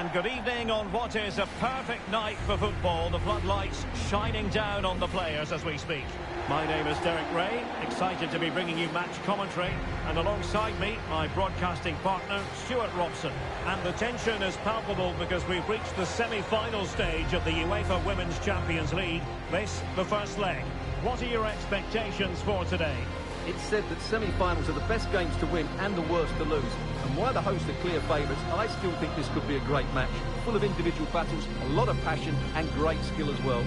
And good evening on what is a perfect night for football. The floodlights shining down on the players as we speak. My name is Derek Ray, excited to be bringing you match commentary. And alongside me, my broadcasting partner, Stuart Robson. And the tension is palpable because we've reached the semi-final stage of the UEFA Women's Champions League. This, the first leg. What are your expectations for today? It's said that semi-finals are the best games to win and the worst to lose. And while the hosts are clear favourites, I still think this could be a great match. Full of individual battles, a lot of passion and great skill as well.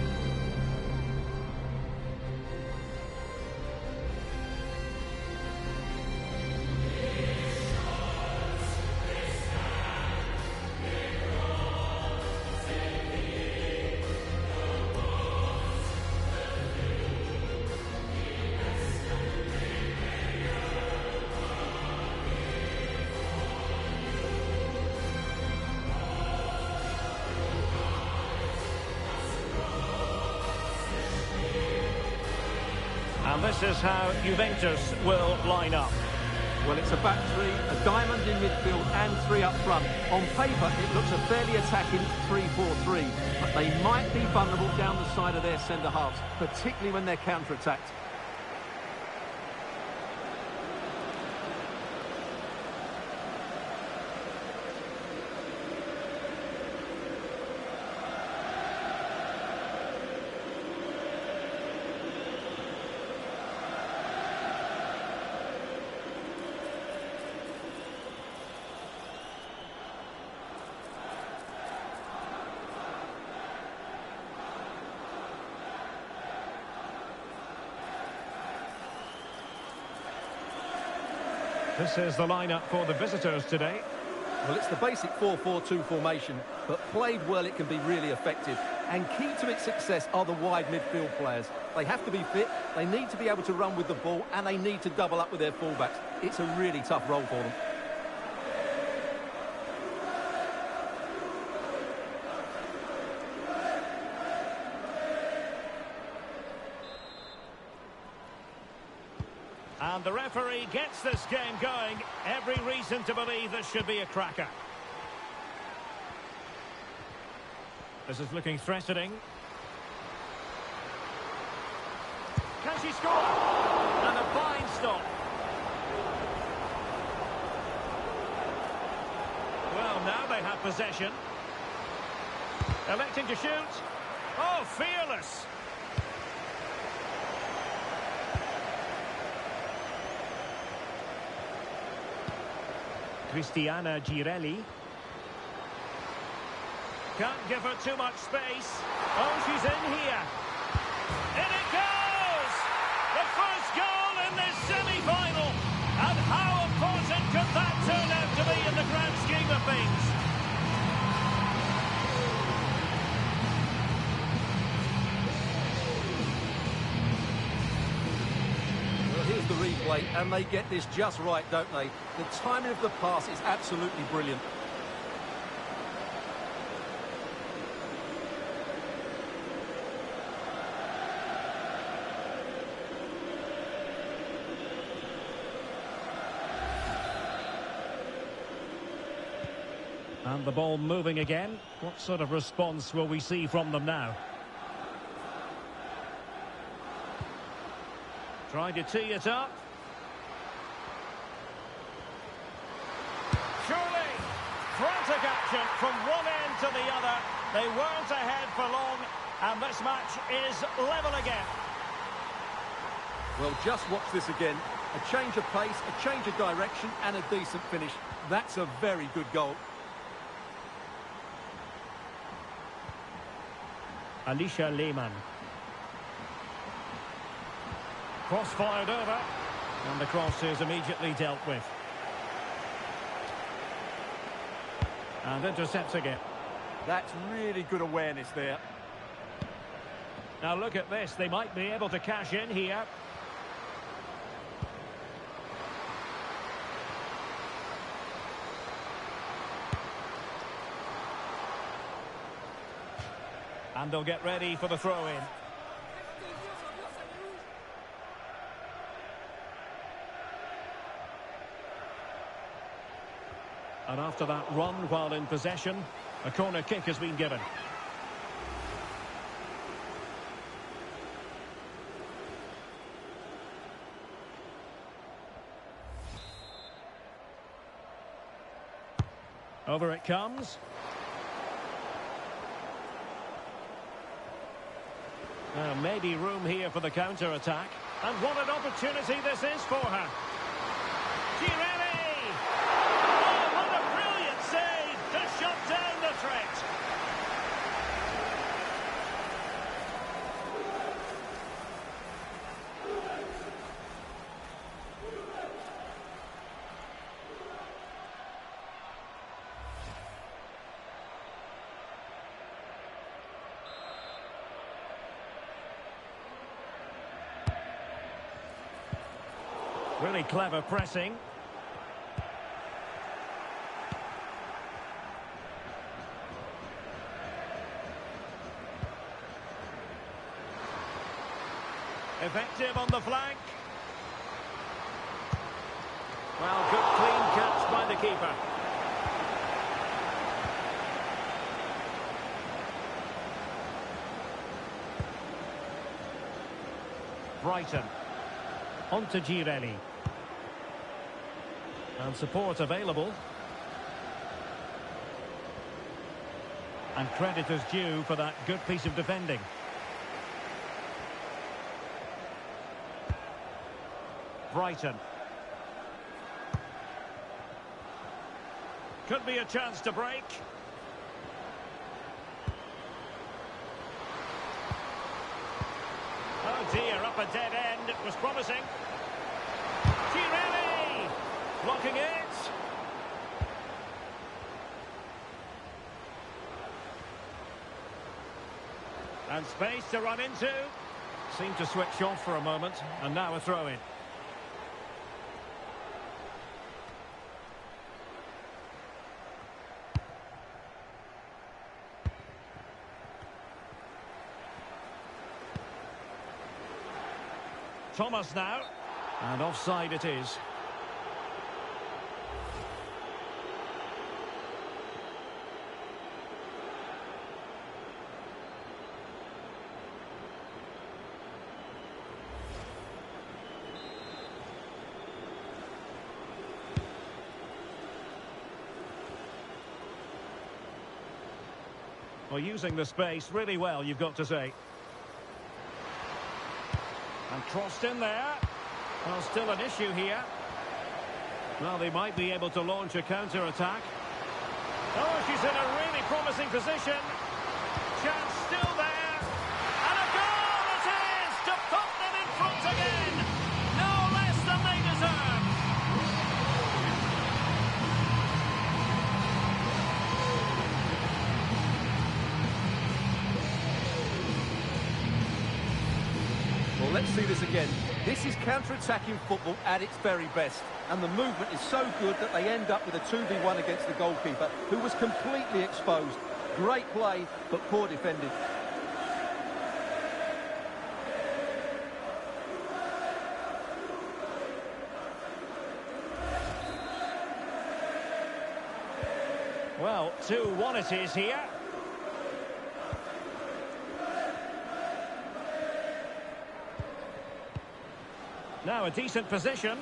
And this is how Juventus will line up. Well, it's a back three, a diamond in midfield and three up front. On paper, it looks a fairly attacking 3-4-3, but they might be vulnerable down the side of their centre-halves, particularly when they're counter-attacked. This is the lineup for the visitors today. Well, it's the basic 4-4-2 formation, but played well it can be really effective. And key to its success are the wide midfield players. They have to be fit, they need to be able to run with the ball, and they need to double up with their fullbacks. It's a really tough role for them. And the referee gets this game going. Every reason to believe this should be a cracker. This is looking threatening. Can she score? And a fine stop. Well, now they have possession. Electing to shoot. Oh, fearless. Cristiana Girelli. Can't give her too much space. Oh, she's in here. In it goes! The first goal in this semi-final. And how important could that turn out to be in the grand scheme of things? Here's the replay, and they get this just right, don't they? The timing of the pass is absolutely brilliant. And the ball moving again. What sort of response will we see from them now? Trying to tee it up. Surely, frantic action from one end to the other. They weren't ahead for long, and this match is level again. Well, just watch this again. A change of pace, a change of direction, and a decent finish. That's a very good goal. Alicia Lehmann. Cross fired over, and the cross is immediately dealt with. And intercepting it. That's really good awareness there. Now look at this, they might be able to cash in here. And they'll get ready for the throw-in. And after that run while in possession, A corner kick has been given. Over it comes. Maybe room here for the counter-attack. And what an opportunity this is for her. Girelli! Oh, what a brilliant save to shut down the threat. Really clever pressing. Effective on the flank. Well, good clean catch by the keeper. Brighton. On to Girelli. And support available. And credit is due for that good piece of defending. Brighton. Could be a chance to break. Oh dear, up a dead end. It was promising. Girelli! Blocking it. And space to run into. Seemed to switch off for a moment. And now a throw-in. Thomas now. And offside it is. Well, using the space really well, you've got to say. And crossed in there. Well, still an issue here. Well, they might be able to launch a counter-attack. Oh, she's in a really promising position. Chance still there. And a goal it is to put them in front again. No less than they deserve. Well, let's see this again. This is counter-attacking football at its very best. And the movement is so good that they end up with a 2v1 against the goalkeeper, who was completely exposed. Great play, but poor defending. Well, 2-1 it is here. Now a decent position.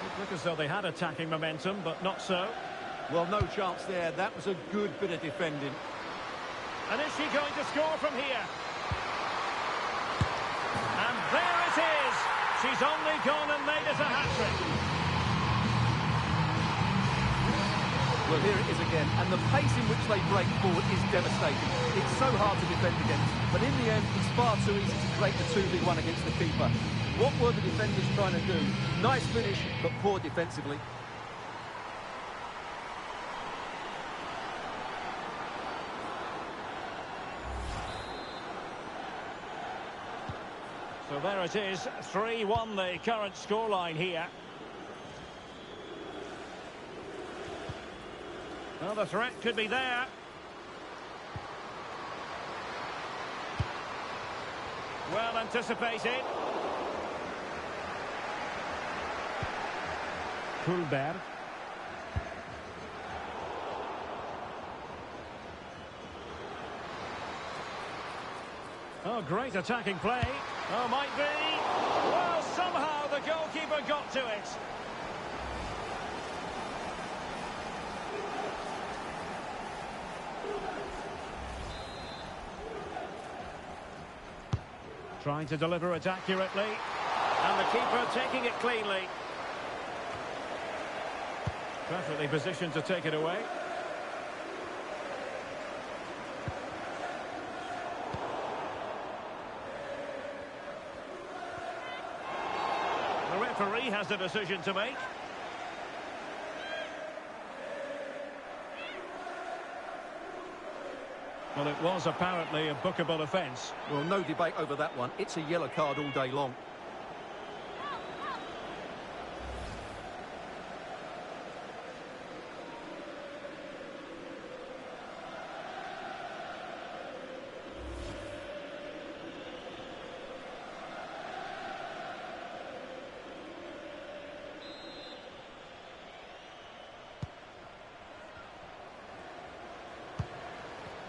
It looked as though they had attacking momentum, but not so. Well, no chance there. That was a good bit of defending. And is she going to score from here? And there it is. She's only gone and made it a hat-trick. Well, here it is again, and the pace in which they break forward is devastating. It's so hard to defend against, but in the end, it's far too easy to create the 2v1 against the keeper. What were the defenders trying to do? Nice finish, but poor defensively. So there it is, 3-1 the current scoreline here. Well, the threat could be there. Well anticipated. Kulberg. Oh, great attacking play. Oh, might be. Well, somehow the goalkeeper got to it. Trying to deliver it accurately. And the keeper taking it cleanly. Perfectly positioned to take it away. The referee has a decision to make. Well, it was apparently a bookable offence. Well, no debate over that one. It's a yellow card all day long.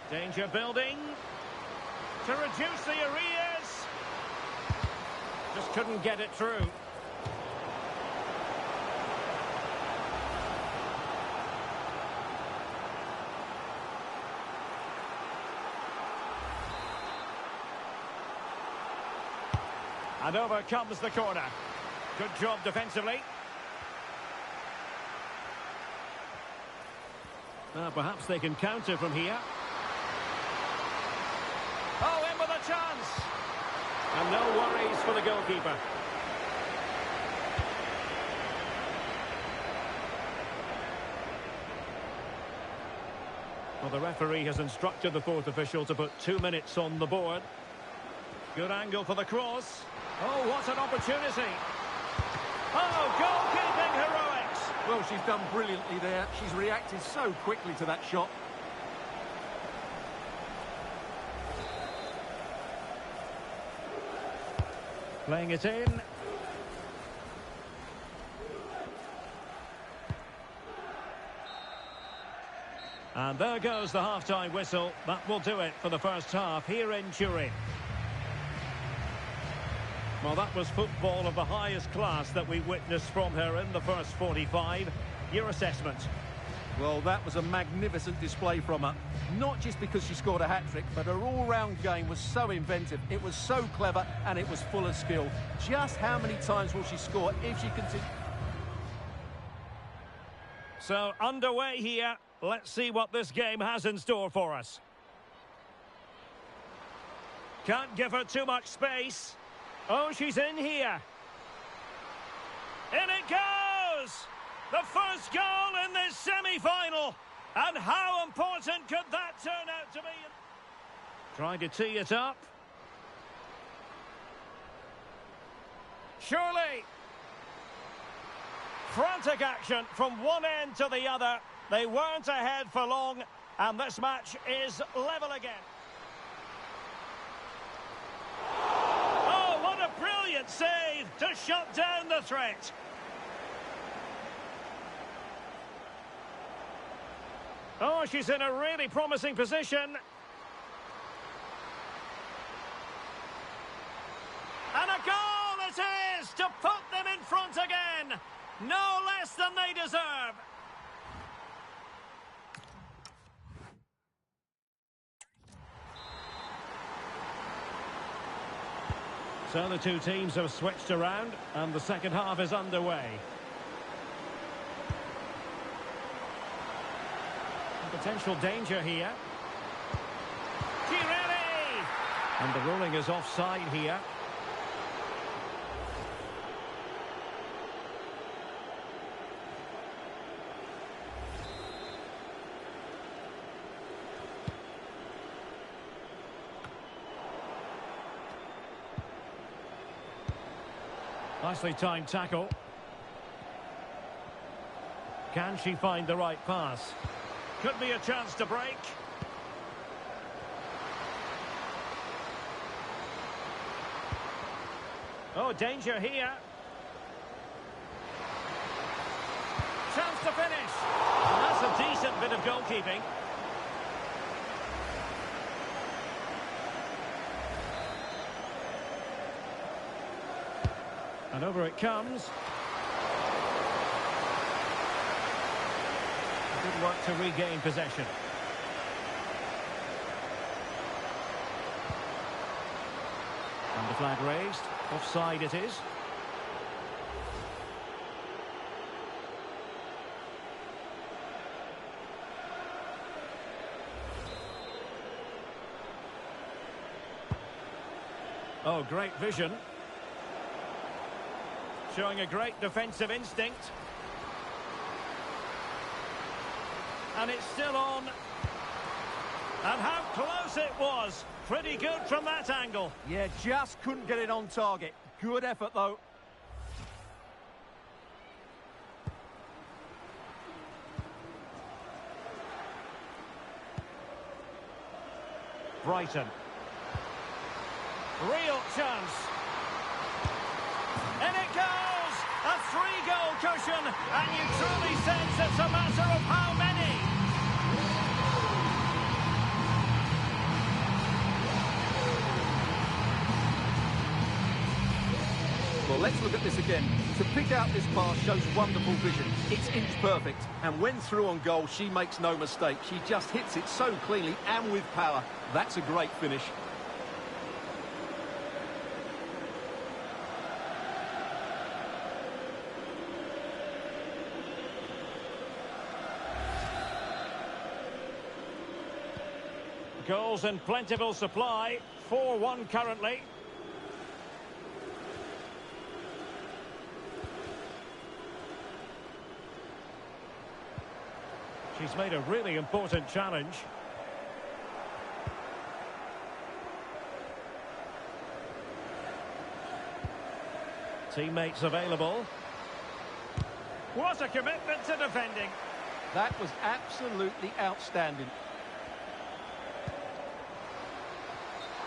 Danger building to reduce the arrears. Just couldn't get it through. And over comes the corner. Good job defensively. Perhaps they can counter from here. Oh, in with a chance. And no worries for the goalkeeper. Well, the referee has instructed the fourth official to put 2 minutes on the board. Good angle for the cross. Oh, what an opportunity. Oh, goalkeeping heroics. Well, she's done brilliantly there. She's reacted so quickly to that shot. Playing it in. And there goes the half-time whistle. That will do it for the first half here in Turin. Well, that was football of the highest class that we witnessed from her in the first 45. Your assessment? Well, that was a magnificent display from her. Not just because she scored a hat-trick, but her all-round game was so inventive. It was so clever, and it was full of skill. Just how many times will she score if she continues? So, underway here. Let's see what this game has in store for us. Can't give her too much space. Oh, she's in here. In it goes! The first goal in this semi-final. And how important could that turn out to be? Trying to tee it up. Surely. Frantic action from one end to the other. They weren't ahead for long, and this match is level again. Oh, what a brilliant save to shut down the threat. Oh, she's in a really promising position. And a goal it is to put them in front again. No less than they deserve. So the two teams have switched around, and the second half is underway. Potential danger here. Girelli! And the ruling is offside here. Nicely timed tackle. Can she find the right pass? Could be a chance to break. Oh, danger here. Chance to finish. And that's a decent bit of goalkeeping. And over it comes. Good work to regain possession. And the flag raised. Offside it is. Oh, great vision. Showing a great defensive instinct. And it's still on. And how close it was. Pretty good from that angle. Yeah, just couldn't get it on target. Good effort, though. Brighton. Real chance. And it goes! A 3-goal cushion, and you truly sense it's a matter of how many. Well, let's look at this again. To pick out this pass shows wonderful vision. It's inch perfect, and when through on goal, she makes no mistake. She just hits it so cleanly and with power. That's a great finish. Goals in plentiful supply. 4-1 currently. She's made a really important challenge. Teammates available. What a commitment to defending. That was absolutely outstanding.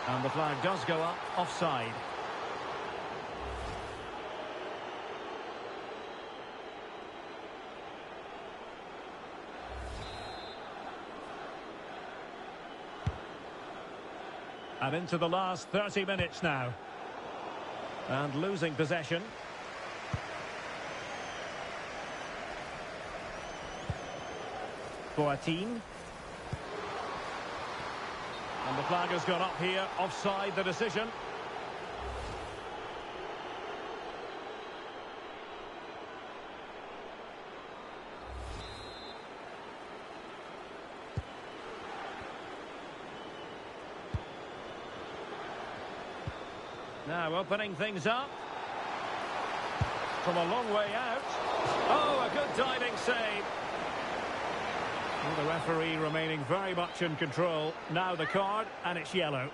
And the flag does go up, offside. And into the last 30 minutes now. And losing possession. Boateng. And the flag has gone up here, offside the decision. Now opening things up. From a long way out. Oh, a good diving save. Well, the referee remaining very much in control. Now the card, and it's yellow.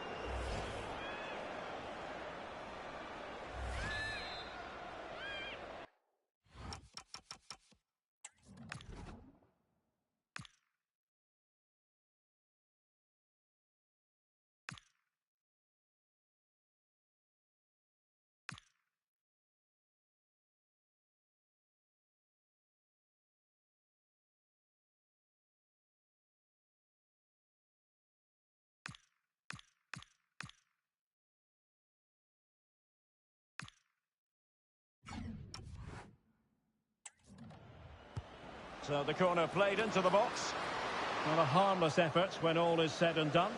So the corner played into the box. Not a harmless effort when all is said and done.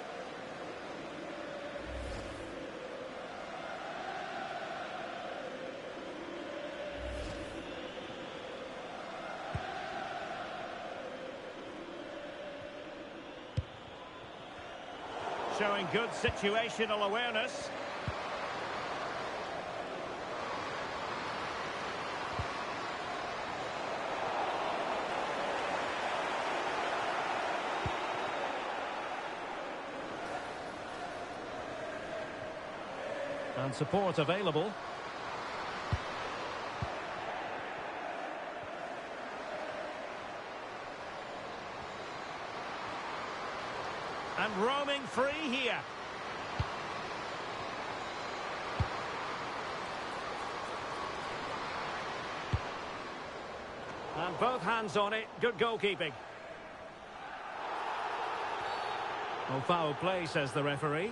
Showing good situational awareness. And support available. And roaming free here. And both hands on it. Good goalkeeping. Well, foul play, says the referee.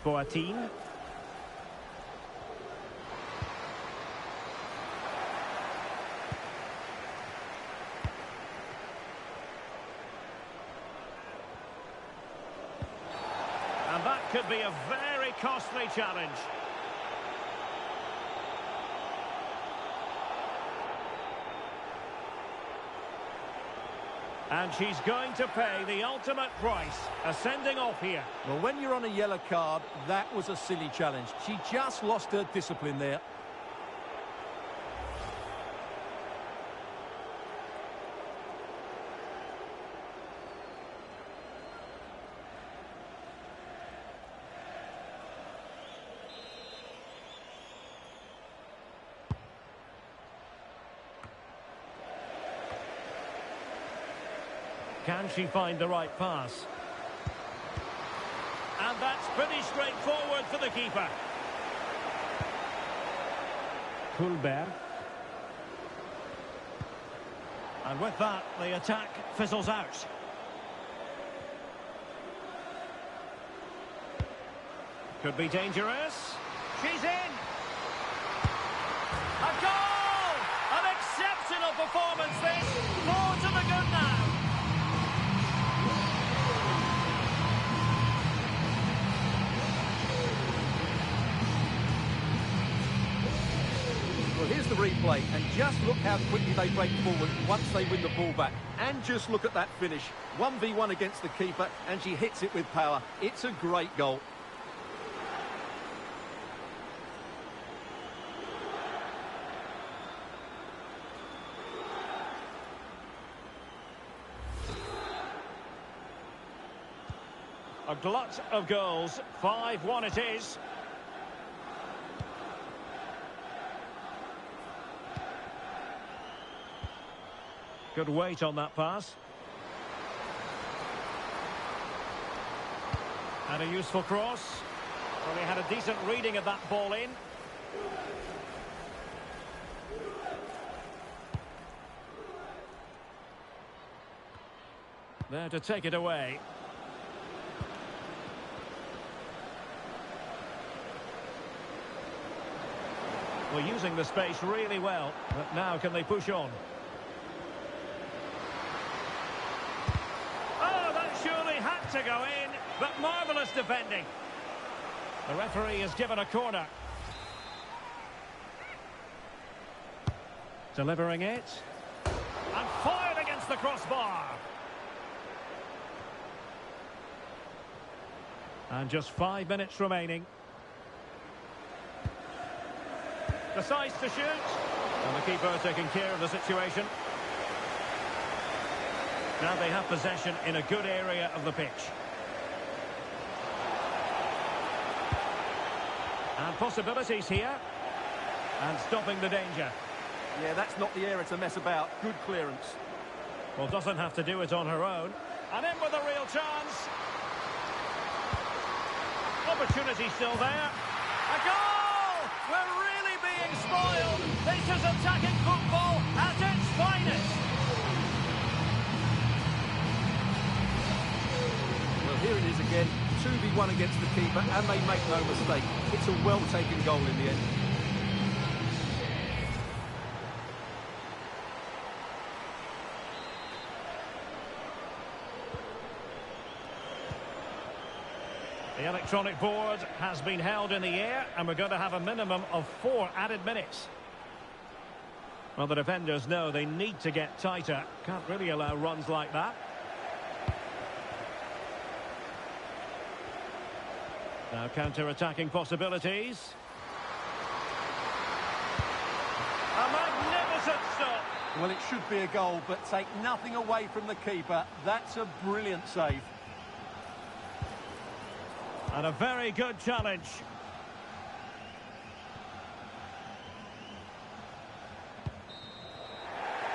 Boateng. And that could be a very costly challenge. And she's going to pay the ultimate price, a sending off here. Well, when you're on a yellow card, that was a silly challenge. She just lost her discipline there. Can she find the right pass? And that's pretty straightforward for the keeper. Kulber. And with that, the attack fizzles out. Could be dangerous. She's in. A goal! An exceptional performance this. 4 to the good now. Well, here's the replay, and just look how quickly they break forward once they win the ball back. And just look at that finish. 1v1 against the keeper, and she hits it with power. It's a great goal. A glut of goals. 5-1 it is. Good weight on that pass. And a useful cross. Well, he had a decent reading of that ball in. There to take it away. Well, using the space really well. But now can they push on? To go in, but marvellous defending. The referee has given a corner. Delivering it. And fired against the crossbar. And just 5 minutes remaining. Decides to shoot. And the keeper taking care of the situation. Now they have possession in a good area of the pitch. And possibilities here. And stopping the danger. Yeah, that's not the area to mess about. Good clearance. Well, doesn't have to do it on her own. And in with a real chance. Opportunity still there. A goal! We're really being spoiled. This is attacking football at its finest. Here it is again, 2v1 against the keeper, and they make no mistake. It's a well-taken goal in the end. The electronic board has been held in the air, and we're going to have a minimum of 4 added minutes. Well, the defenders know they need to get tighter. Can't really allow runs like that. Now counter-attacking possibilities. A magnificent stop. Well, it should be a goal, but take nothing away from the keeper. That's a brilliant save. And a very good challenge.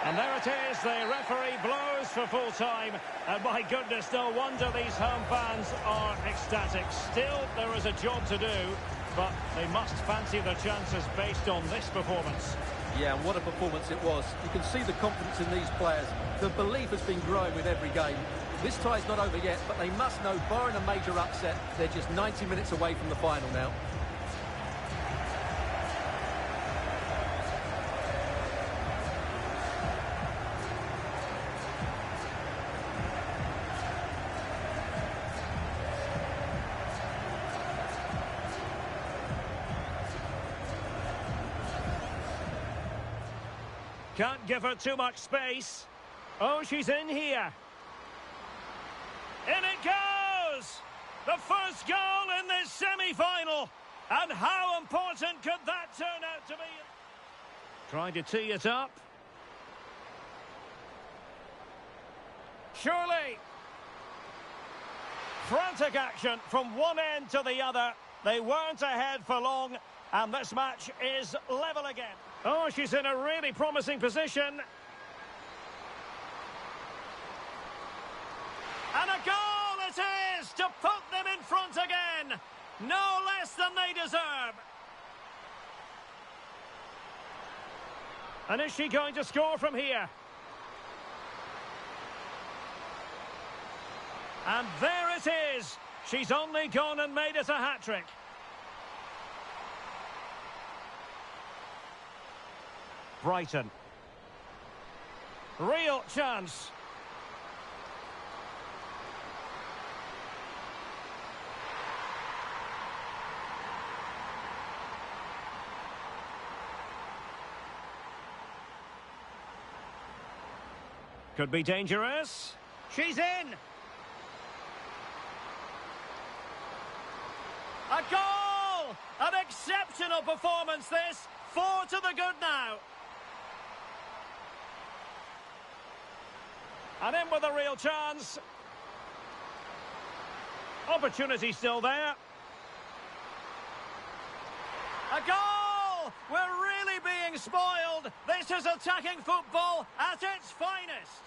And there it is, the referee blows for full time. And my goodness, no wonder these home fans are ecstatic. Still, there is a job to do, but they must fancy their chances based on this performance. Yeah, and what a performance it was. You can see the confidence in these players. The belief has been growing with every game. This tie's not over yet, but they must know, barring a major upset, they're just 90 minutes away from the final now. Can't give her too much space. Oh, she's in here. In it goes! The first goal in this semi-final. And how important could that turn out to be? Trying to tee it up. Surely. Frantic action from one end to the other. They weren't ahead for long, and this match is level again. Oh, she's in a really promising position. And a goal it is to put them in front again. No less than they deserve. And is she going to score from here? And there it is. She's only gone and made it a hat-trick. Brighton. Real chance. Could be dangerous. She's in. A goal! An exceptional performance this. 4 to the good now. And in with a real chance. Opportunity still there. A goal! We're really being spoiled. This is attacking football at its finest.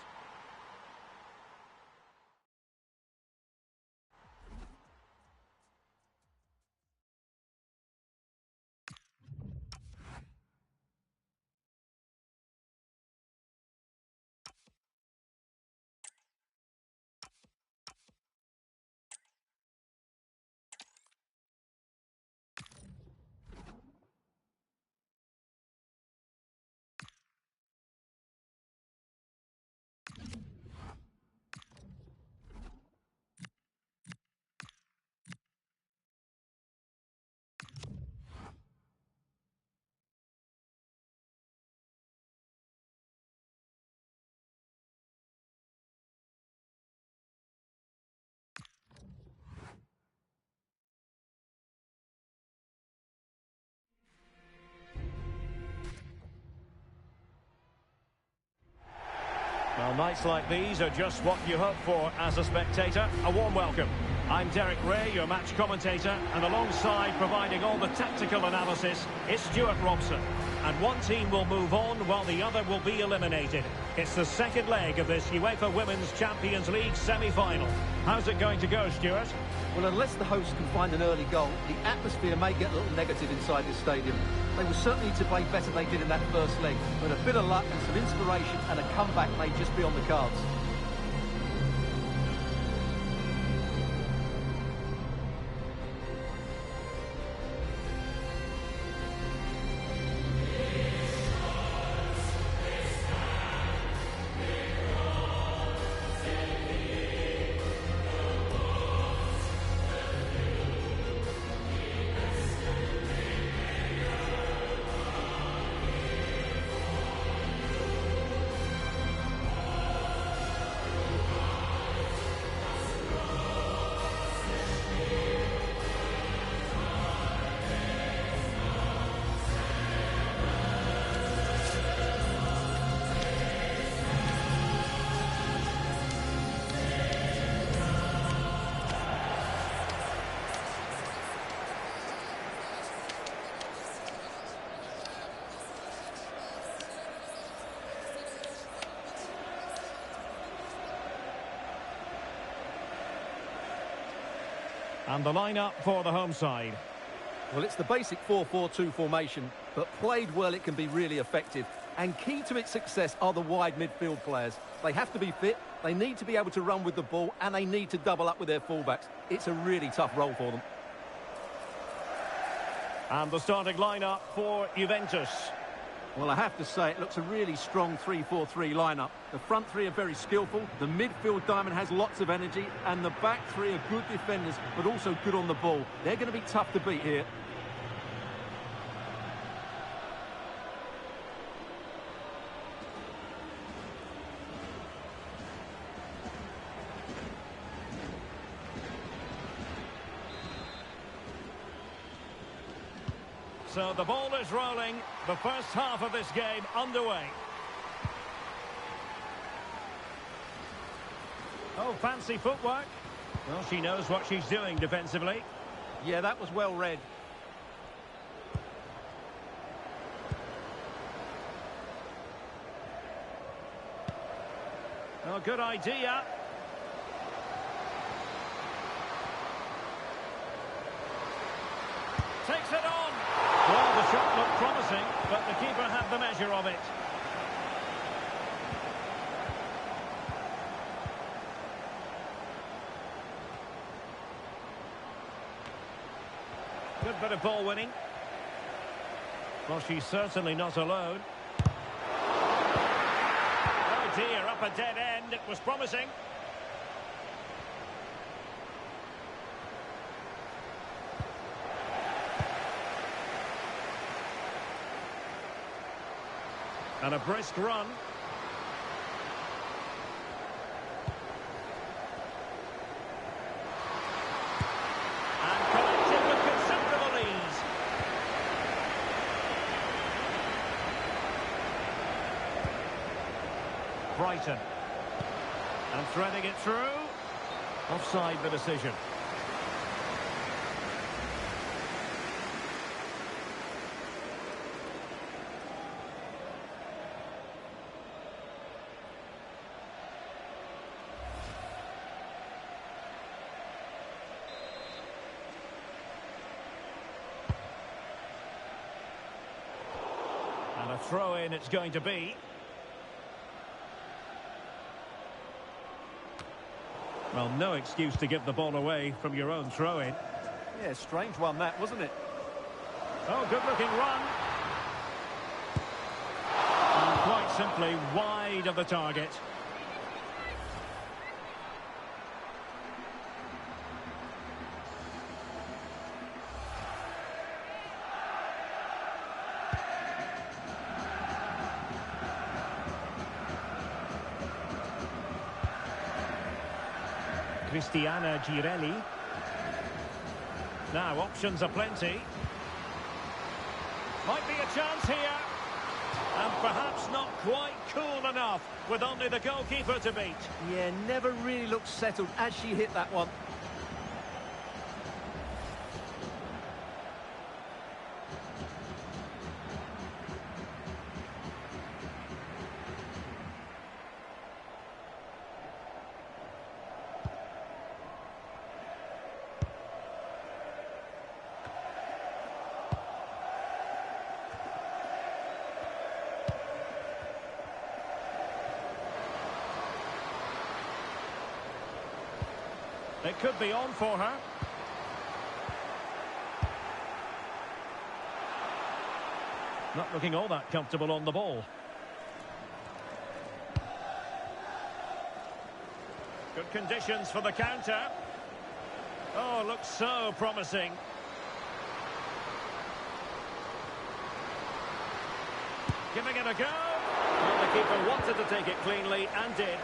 Well, nights like these are just what you hope for as a spectator. A warm welcome. I'm Derek Ray, your match commentator, and alongside providing all the tactical analysis, it's Stuart Robson. And one team will move on while the other will be eliminated. It's the second leg of this UEFA Women's Champions League semi-final. How's it going to go, Stuart? Well, unless the hosts can find an early goal, the atmosphere may get a little negative inside this stadium. They will certainly need to play better than they did in that first leg, but a bit of luck and some inspiration and a comeback may just be on the cards. And the lineup for the home side. Well, it's the basic 4-4-2 formation, but played well it can be really effective. And key to its success are the wide midfield players. They have to be fit, They need to be able to run with the ball, and they need to double up with their fullbacks. It's a really tough role for them. And the starting lineup for Juventus. Well, I have to say, it looks a really strong 3-4-3 lineup. The front three are very skillful, the midfield diamond has lots of energy, and the back three are good defenders, but also good on the ball. They're going to be tough to beat here. So the ball is rolling, the first half of this game underway. Oh, fancy footwork. Well, she knows what she's doing defensively. Yeah, that was well read. Oh, good idea. Takes it on. Well, the shot looked promising, but the keeper had the measure of it. Good bit of ball winning. Well, she's certainly not alone. Oh dear, up a dead end. It was promising. And a brisk run. And collected with considerable ease. Brighton. And threading it through. Offside the decision. And a throw-in it's going to be. Well, no excuse to give the ball away from your own throw-in. Yeah, strange one that, wasn't it? Oh, good-looking run. And quite simply wide of the target. Cristiana Girelli. Now, options are plenty. Might be a chance here. And perhaps not quite cool enough with only the goalkeeper to beat. Yeah, never really looked settled as she hit that one. It could be on for her. Not looking all that comfortable on the ball. Good conditions for the counter. Oh, looks so promising. Giving it a go. Well, the keeper wanted to take it cleanly and did.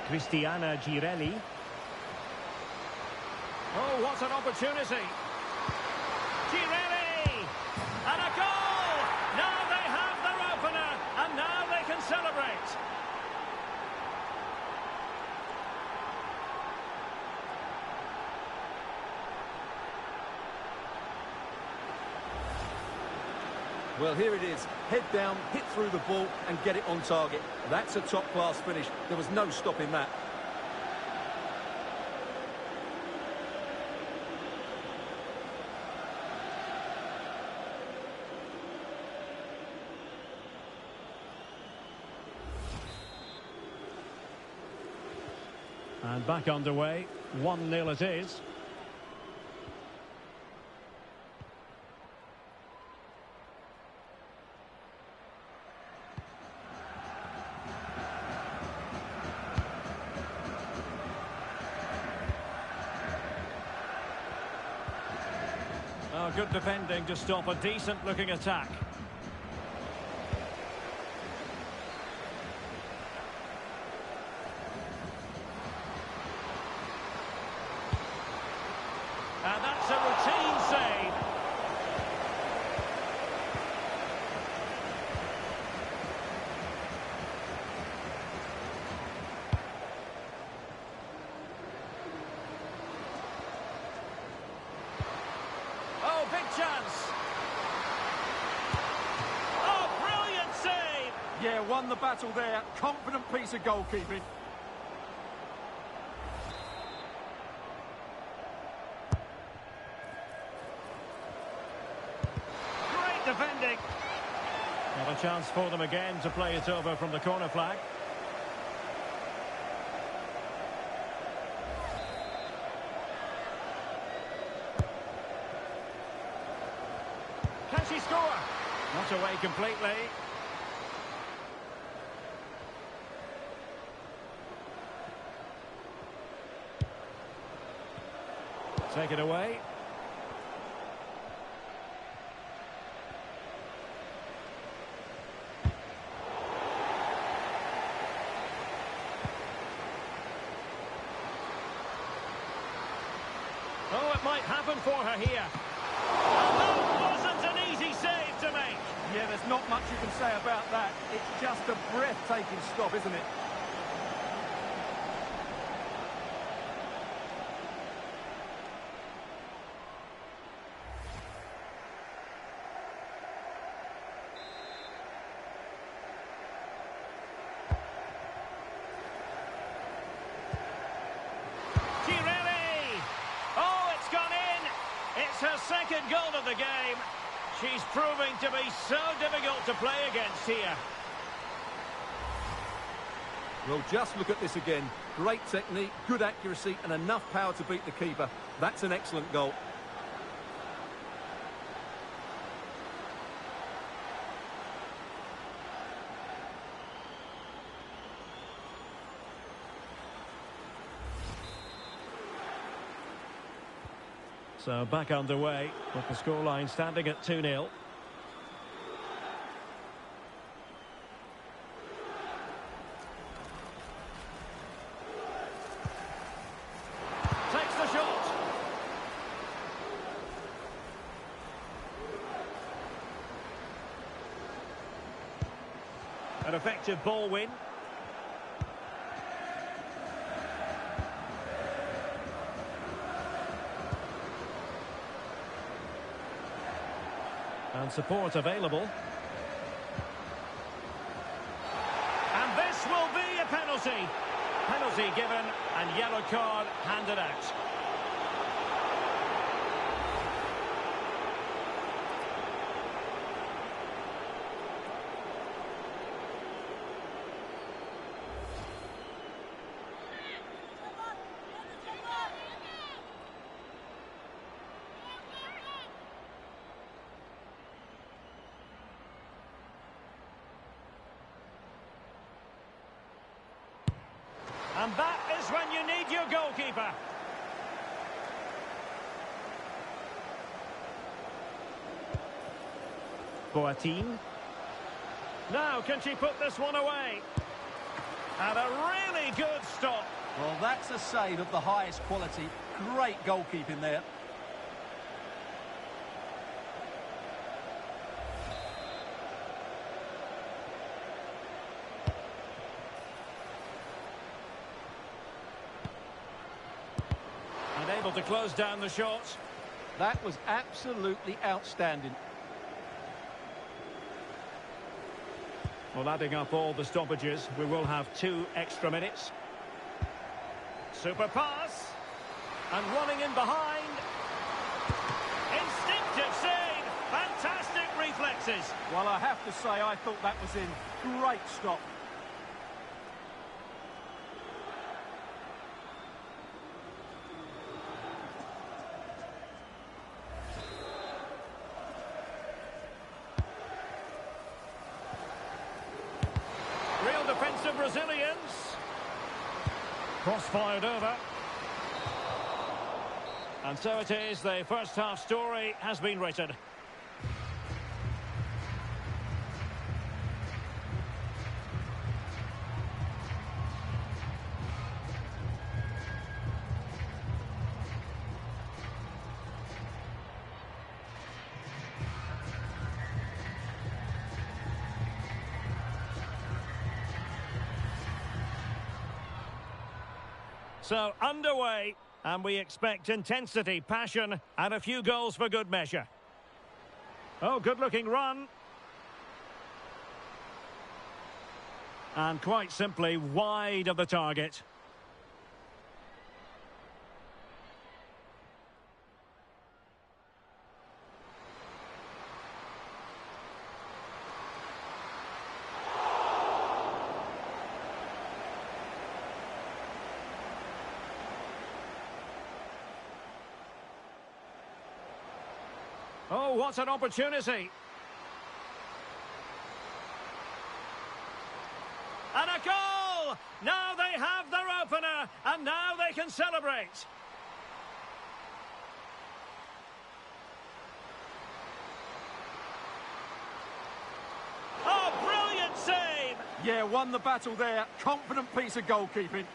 Cristiana Girelli. Oh, what an opportunity. Girelli! And a goal! Now they have their opener, and now they can celebrate. Well, here it is. Head down, hit through the ball and get it on target. That's a top-class finish. There was no stopping that. And back underway. 1-0 it is. Oh, good defending to stop a decent-looking attack. And that's a routine save. Oh, big chance. Oh, brilliant save. Yeah, won the battle there. Confident piece of goalkeeping. Great defending. Not a chance for them again to play it over from the corner flag. Can she score? Not away completely. Take it away. Oh, it might happen for her here. And that wasn't an easy save to make. Yeah, there's not much you can say about that. It's just a breathtaking stop, isn't it? It's her second goal of the game. She's proving to be so difficult to play against here. Well, just look at this again. Great technique, good accuracy, and enough power to beat the keeper. That's an excellent goal. So back underway with the scoreline standing at 2-0. Takes the shot. An effective ball win. And support available. And this will be a penalty. Penalty given and yellow card handed out. And that is when you need your goalkeeper. Boateng. Now, can she put this one away? And a really good stop. Well, that's a save of the highest quality. Great goalkeeping there. And able to close down the shot. That was absolutely outstanding. Well, adding up all the stoppages, we will have 2 extra minutes. Super pass. And running in behind. Instinctive save. Fantastic reflexes. Well, I have to say, I thought that was in. Great stop. the Brazilians. Cross-fired over. And so it is, the first half story has been written. So, underway, and we expect intensity, passion, and a few goals for good measure. Oh, good-looking run. And quite simply, wide of the target. Oh, what an opportunity. And a goal! Now they have their opener, and now they can celebrate. Oh, brilliant save! Yeah, won the battle there. Confident piece of goalkeeping.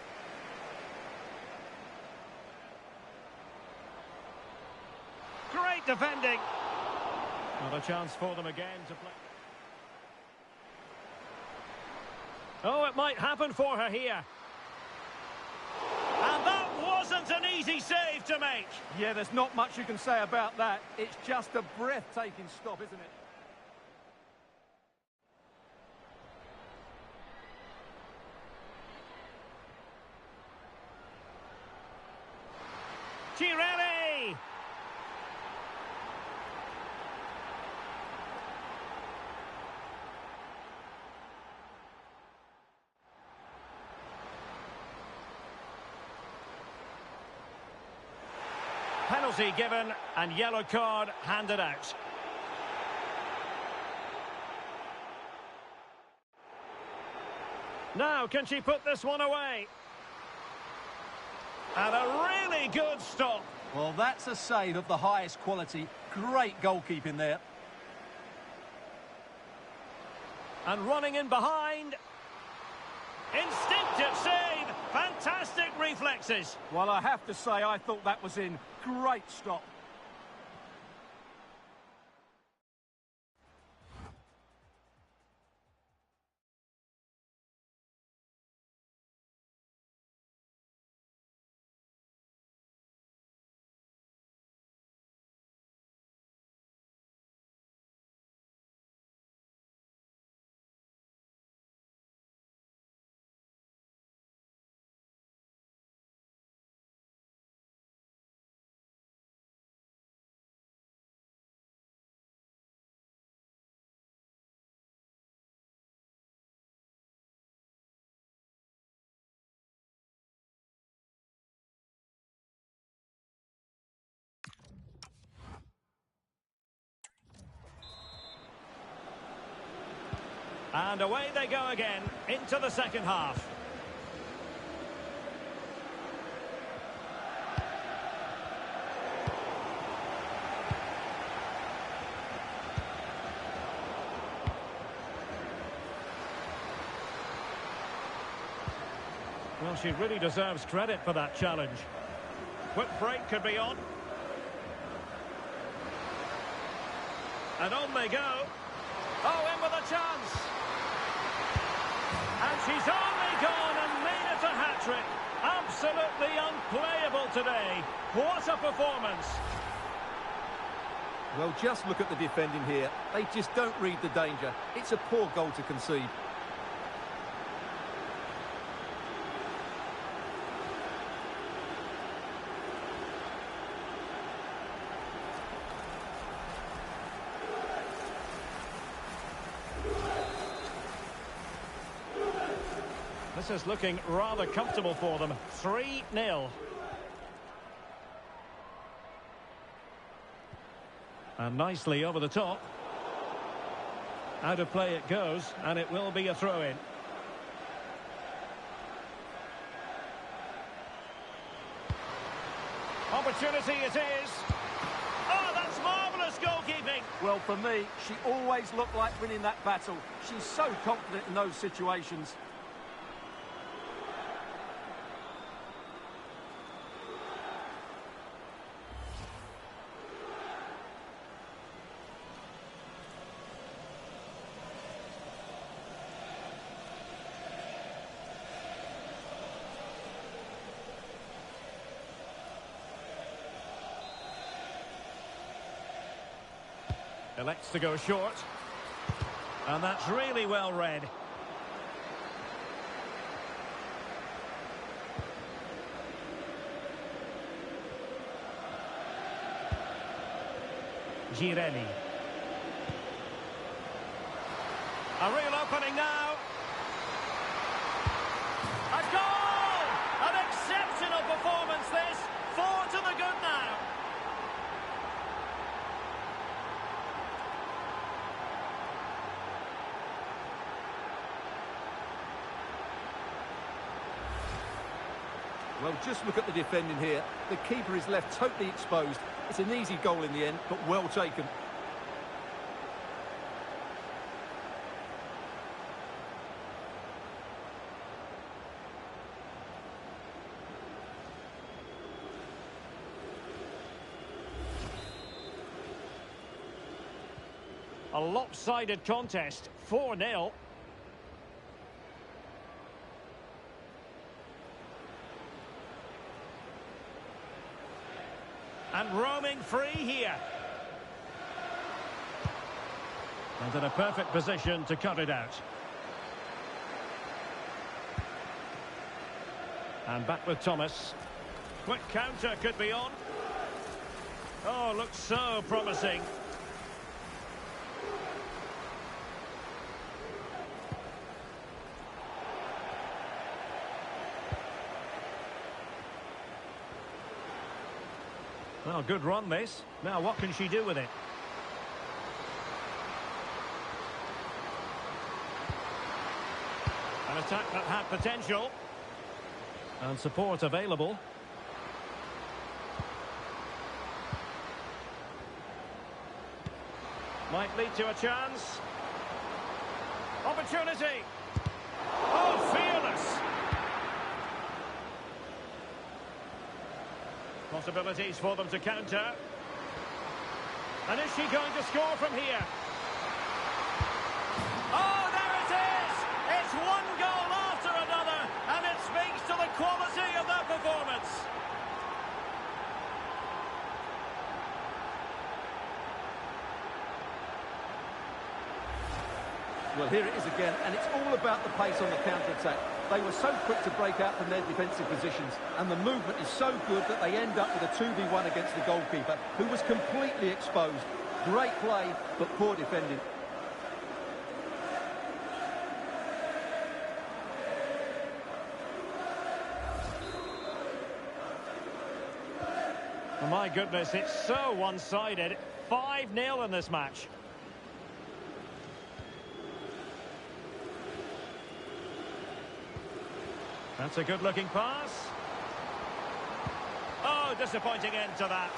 Great defending. Another chance for them again to play. Oh, it might happen for her here. And that wasn't an easy save to make. Yeah, there's not much you can say about that. It's just a breathtaking stop, isn't it? Girelli! Penalty given and yellow card handed out. Now, can she put this one away? And a really good stop. Well, that's a save of the highest quality. Great goalkeeping there. And running in behind. Instinctive save. Fantastic reflexes. Well, I have to say, I thought that was in. Great stop. And away they go again into the second half. Well, she really deserves credit for that challenge. Quick break could be on. And on they go. Oh, in with a chance. And she's only gone and made it a hat-trick. Absolutely unplayable today. What a performance. Well, just look at the defending here. They just don't read the danger. It's a poor goal to concede. This is looking rather comfortable for them. 3-0. And nicely over the top. Out of play it goes, and it will be a throw-in. Opportunity it is. Oh, that's marvellous goalkeeping. Well, for me, she always looked like winning that battle. She's so confident in those situations. Elects to go short. And that's really well read. Girelli. A real opening now. A goal! An exceptional performance this. 4 to the good now. Well, just look at the defending here. The keeper is left totally exposed. It's an easy goal in the end, but well taken. A lopsided contest, 4-0. And roaming free here. And in a perfect position to cut it out. And back with Thomas. Quick counter could be on. Oh, looks so promising. Well, good run this. Now what can she do with it? An attack that had potential. And support available. Might lead to a chance. Opportunity. Oh, fearless. Possibilities for them to counter. And is she going to score from here? Oh, there it is! It's one goal after another, and it speaks to the quality of their performance. Well, here it is again, and it's all about the pace on the counter-attack. They were so quick to break out from their defensive positions, and the movement is so good that they end up with a 2v1 against the goalkeeper, who was completely exposed. Great play, but poor defending. Oh, my goodness, it's so one-sided. 5-0 in this match. That's a good-looking pass. Oh, disappointing end to that.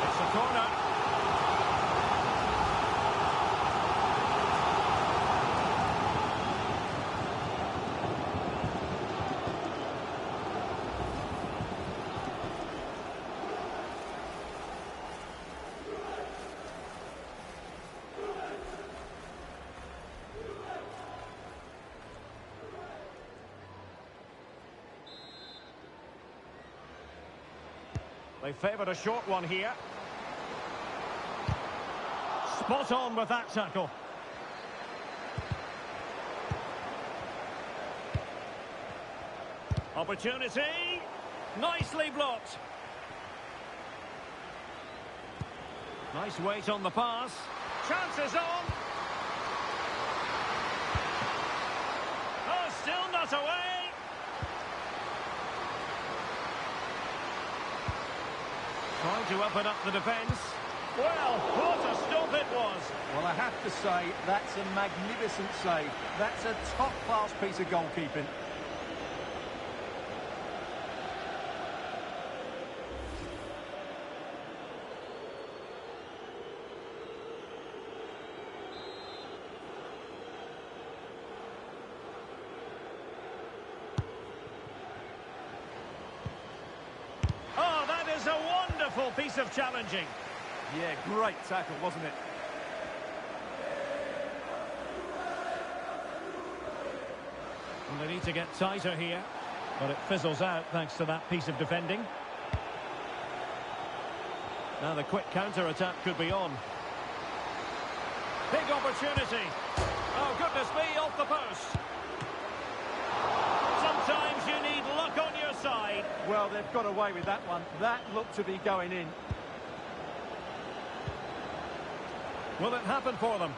It's a corner. They favoured a short one here. Spot on with that tackle. Opportunity. Nicely blocked. Nice weight on the pass. Chances on. Oh, still not away. Trying to open up the defence. Well, what a stop it was. Well, I have to say, that's a magnificent save. That's a top-class piece of goalkeeping. Wonderful piece of challenging. Yeah, great tackle, wasn't it? And they need to get tighter here, but it fizzles out thanks to that piece of defending. Now the quick counter-attack could be on. Big opportunity. Oh, goodness me, off the post. Sometimes you need luck on your side. Well, they've got away with that one. That looked to be going in. Will it happen for them?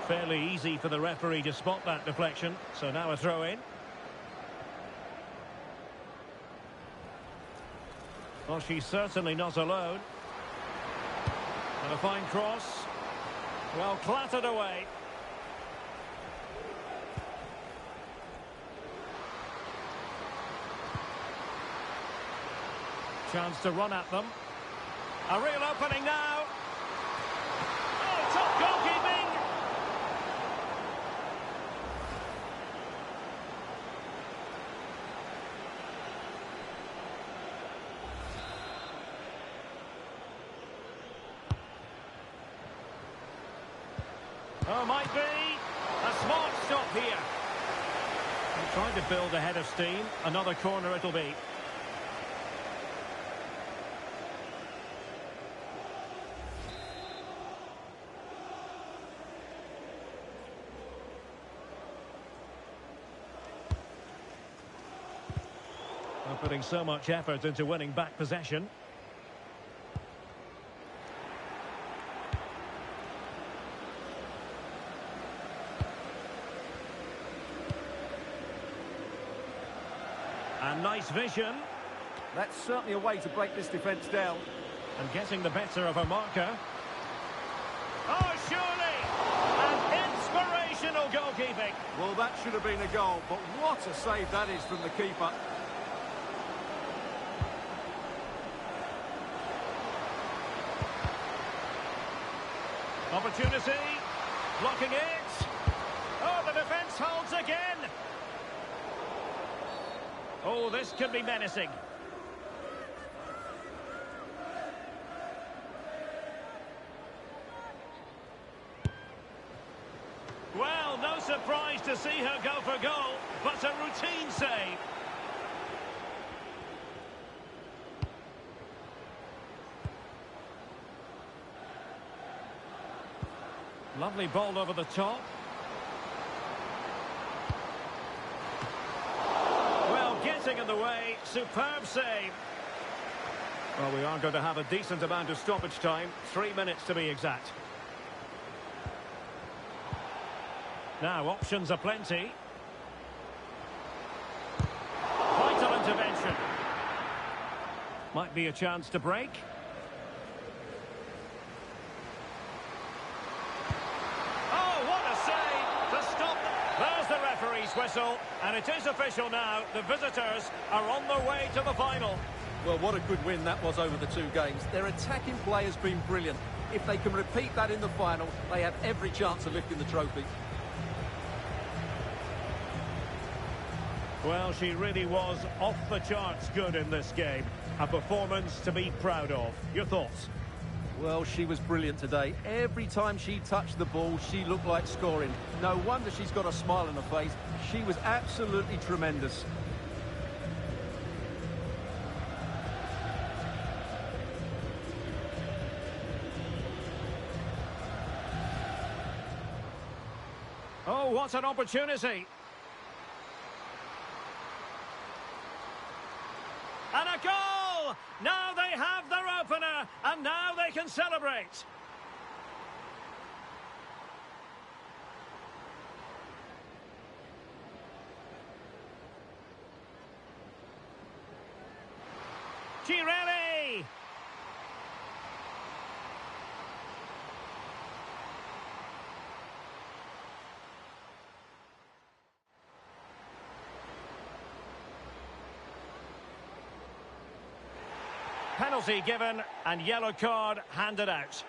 Fairly easy for the referee to spot that deflection. So now a throw in. Well, she's certainly not alone. And a fine cross. Well, clattered away. Chance to run at them. A real opening now. Oh, top goalkeeping. Oh, might be. A smart stop here. They're trying to build a head of steam. Another corner it'll be. They're putting so much effort into winning back possession. And nice vision. That's certainly a way to break this defence down. And getting the better of her marker. Oh, surely! An inspirational goalkeeping. Well, that should have been a goal, but what a save that is from the keeper. Opportunity. Blocking it. Oh, the defence holds again. Oh, this could be menacing. Well, no surprise to see her go for goal, but a routine save. Lovely ball over the top. Well, getting in the way. Superb save. Well, we are going to have a decent amount of stoppage time. 3 minutes to be exact. Now, options are plenty. Vital intervention. Might be a chance to break. There's the referee's whistle, and it is official now. The visitors are on their way to the final. Well, what a good win that was over the 2 games. Their attacking play has been brilliant. If they can repeat that in the final, they have every chance of lifting the trophy. Well, she really was off the charts good in this game. A performance to be proud of. Your thoughts? Well, she was brilliant today. Every time she touched the ball, she looked like scoring. No wonder she's got a smile on her face. She was absolutely tremendous. Oh, what an opportunity. And a goal! Now they have their opener, and now they can celebrate. Girelli! Penalty given and yellow card handed out.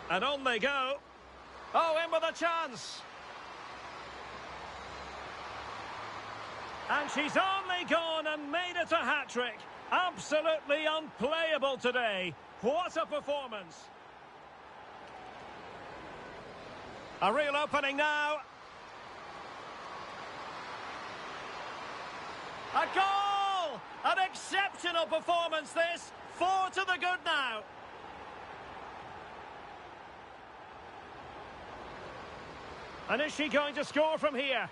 And on they go. Oh, in with a chance. And she's only gone and made it a hat-trick. Absolutely unplayable today. What a performance. A real opening now. A goal! An exceptional performance this. 4 to the good now. And is she going to score from here?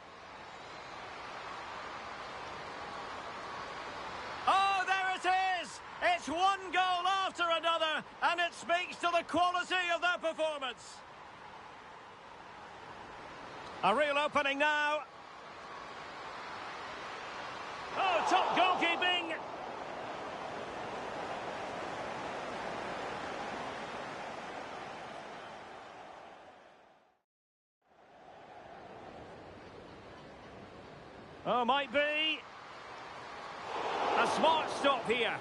Oh, there it is! It's one goal after another, and it speaks to the quality of their performance. A real opening now. Oh, top goalkeeping! Oh, might be. A smart stop here.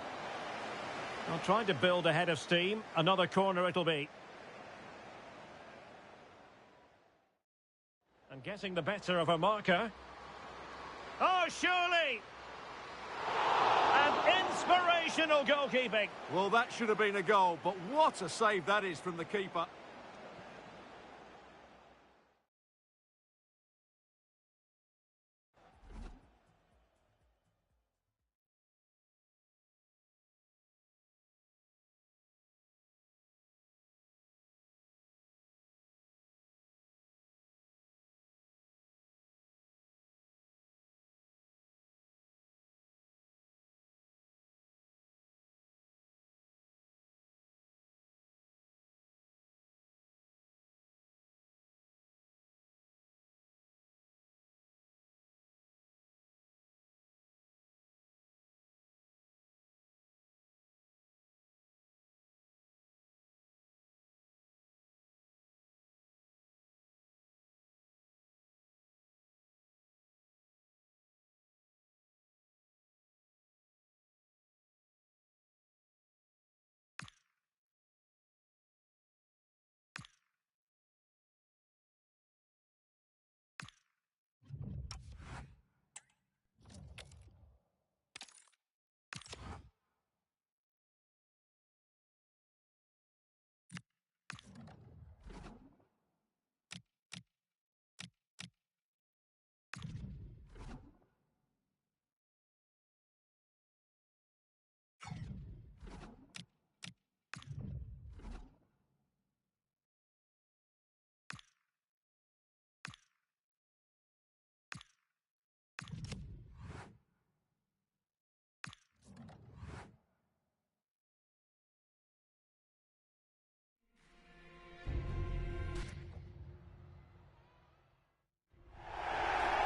Well, trying to build a head of steam. Another corner it'll be. And getting the better of a marker. Oh, surely! And inspirational goalkeeping. Well, that should have been a goal, but what a save that is from the keeper.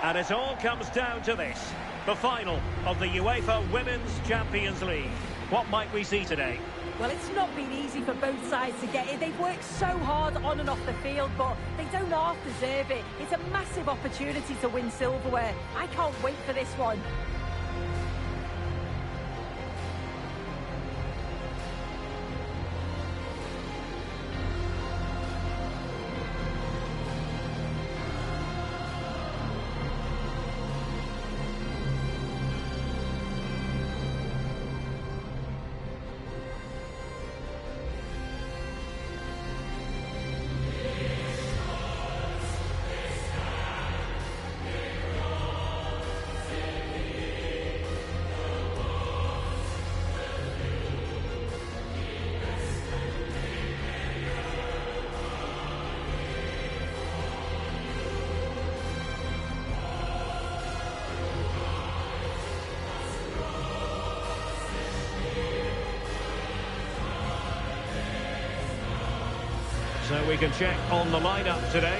And it all comes down to this, the final of the UEFA Women's Champions League. What might we see today? Well, it's not been easy for both sides to get it. They've worked so hard on and off the field, but they don't half deserve it. It's a massive opportunity to win silverware. I can't wait for this one. So we can check on the lineup today.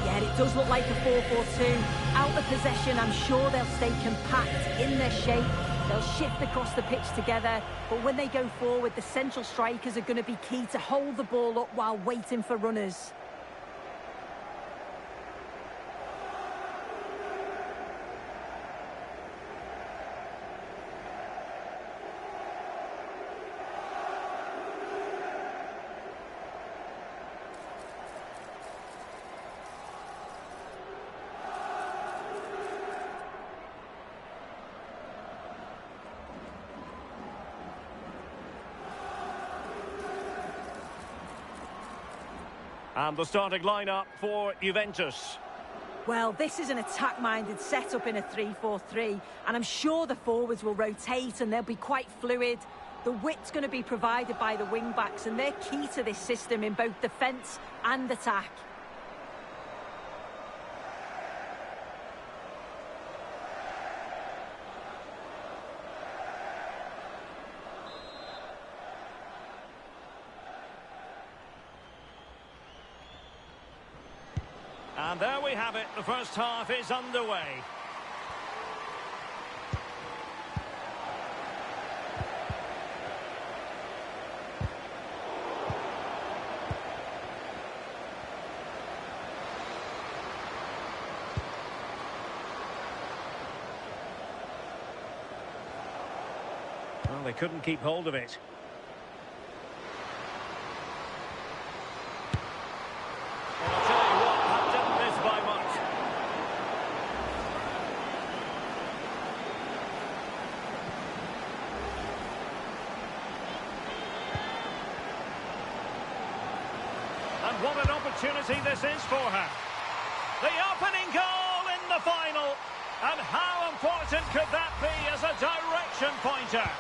Yeah, it does look like a 4-4-2. Out of possession, I'm sure they'll stay compact in their shape. They'll shift across the pitch together. But when they go forward, the central strikers are going to be key to hold the ball up while waiting for runners. And the starting lineup for Juventus. Well, this is an attack-minded setup in a 3-4-3, and I'm sure the forwards will rotate and they'll be quite fluid. The width's going to be provided by the wing-backs, and they're key to this system in both defence and attack. And there we have it. The first half is underway. Well, they couldn't keep hold of it. Well, I'll tell you what, that didn't miss by much. And what an opportunity this is for her. The opening goal in the final. And how important could that be as a direction pointer?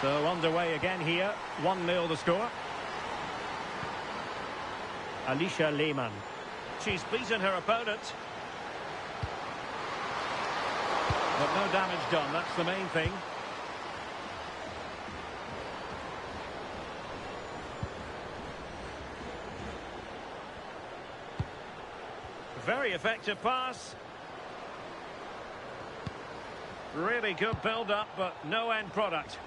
So underway again here, 1-0 the score. Alicia Lehmann. She's beaten her opponent. But no damage done, that's the main thing. Very effective pass. Really good build-up, but no end product.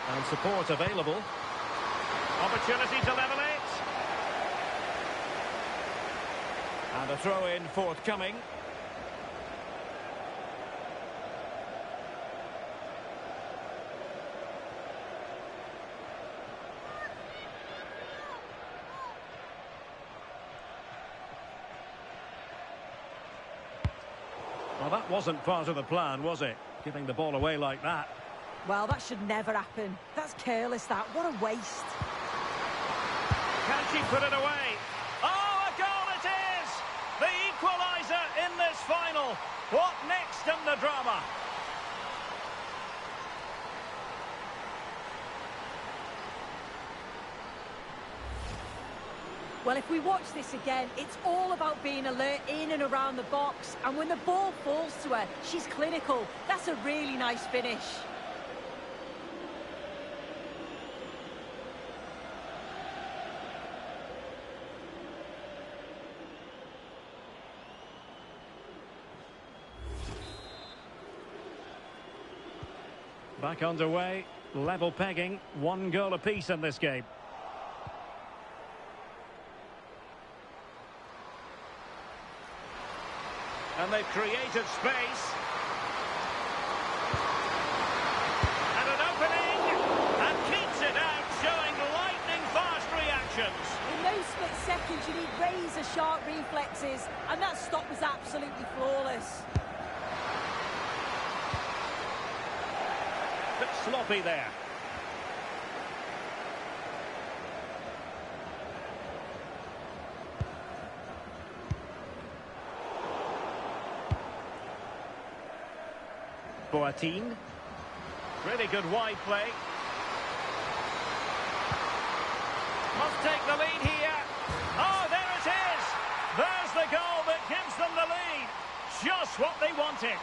And support available. Opportunity to level it. And a throw-in forthcoming. Well, that wasn't part of the plan, was it? Giving the ball away like that. Well, that should never happen. That's careless, that. What a waste. Can she put it away? Oh, a goal it is! The equaliser in this final. What next in the drama? Well, if we watch this again, it's all about being alert in and around the box. And when the ball falls to her, she's clinical. That's a really nice finish. Back underway, level pegging, 1 goal apiece in this game. And they've created space. And an opening, and keeps it out, showing lightning-fast reactions. In those split seconds, you need razor-sharp reflexes, and that stop was absolutely flawless. Bit sloppy there. Boateng. Really good wide play. Must take the lead here. Oh, there it is! There's the goal that gives them the lead. Just what they wanted.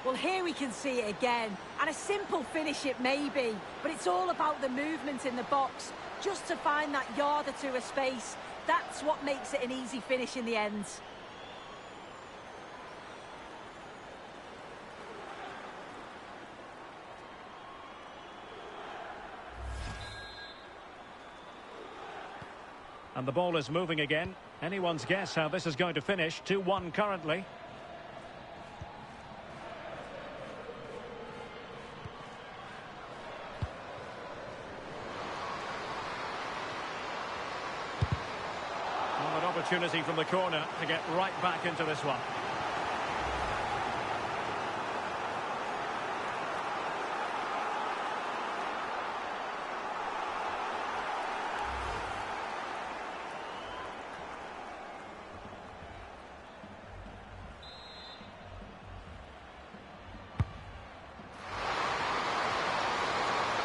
Well, here we can see it again. And a simple finish it may be, but it's all about the movement in the box. Just to find that yard or two of space, that's what makes it an easy finish in the end. And the ball is moving again. Anyone's guess how this is going to finish. 2-1 currently. opportunity from the corner to get right back into this one.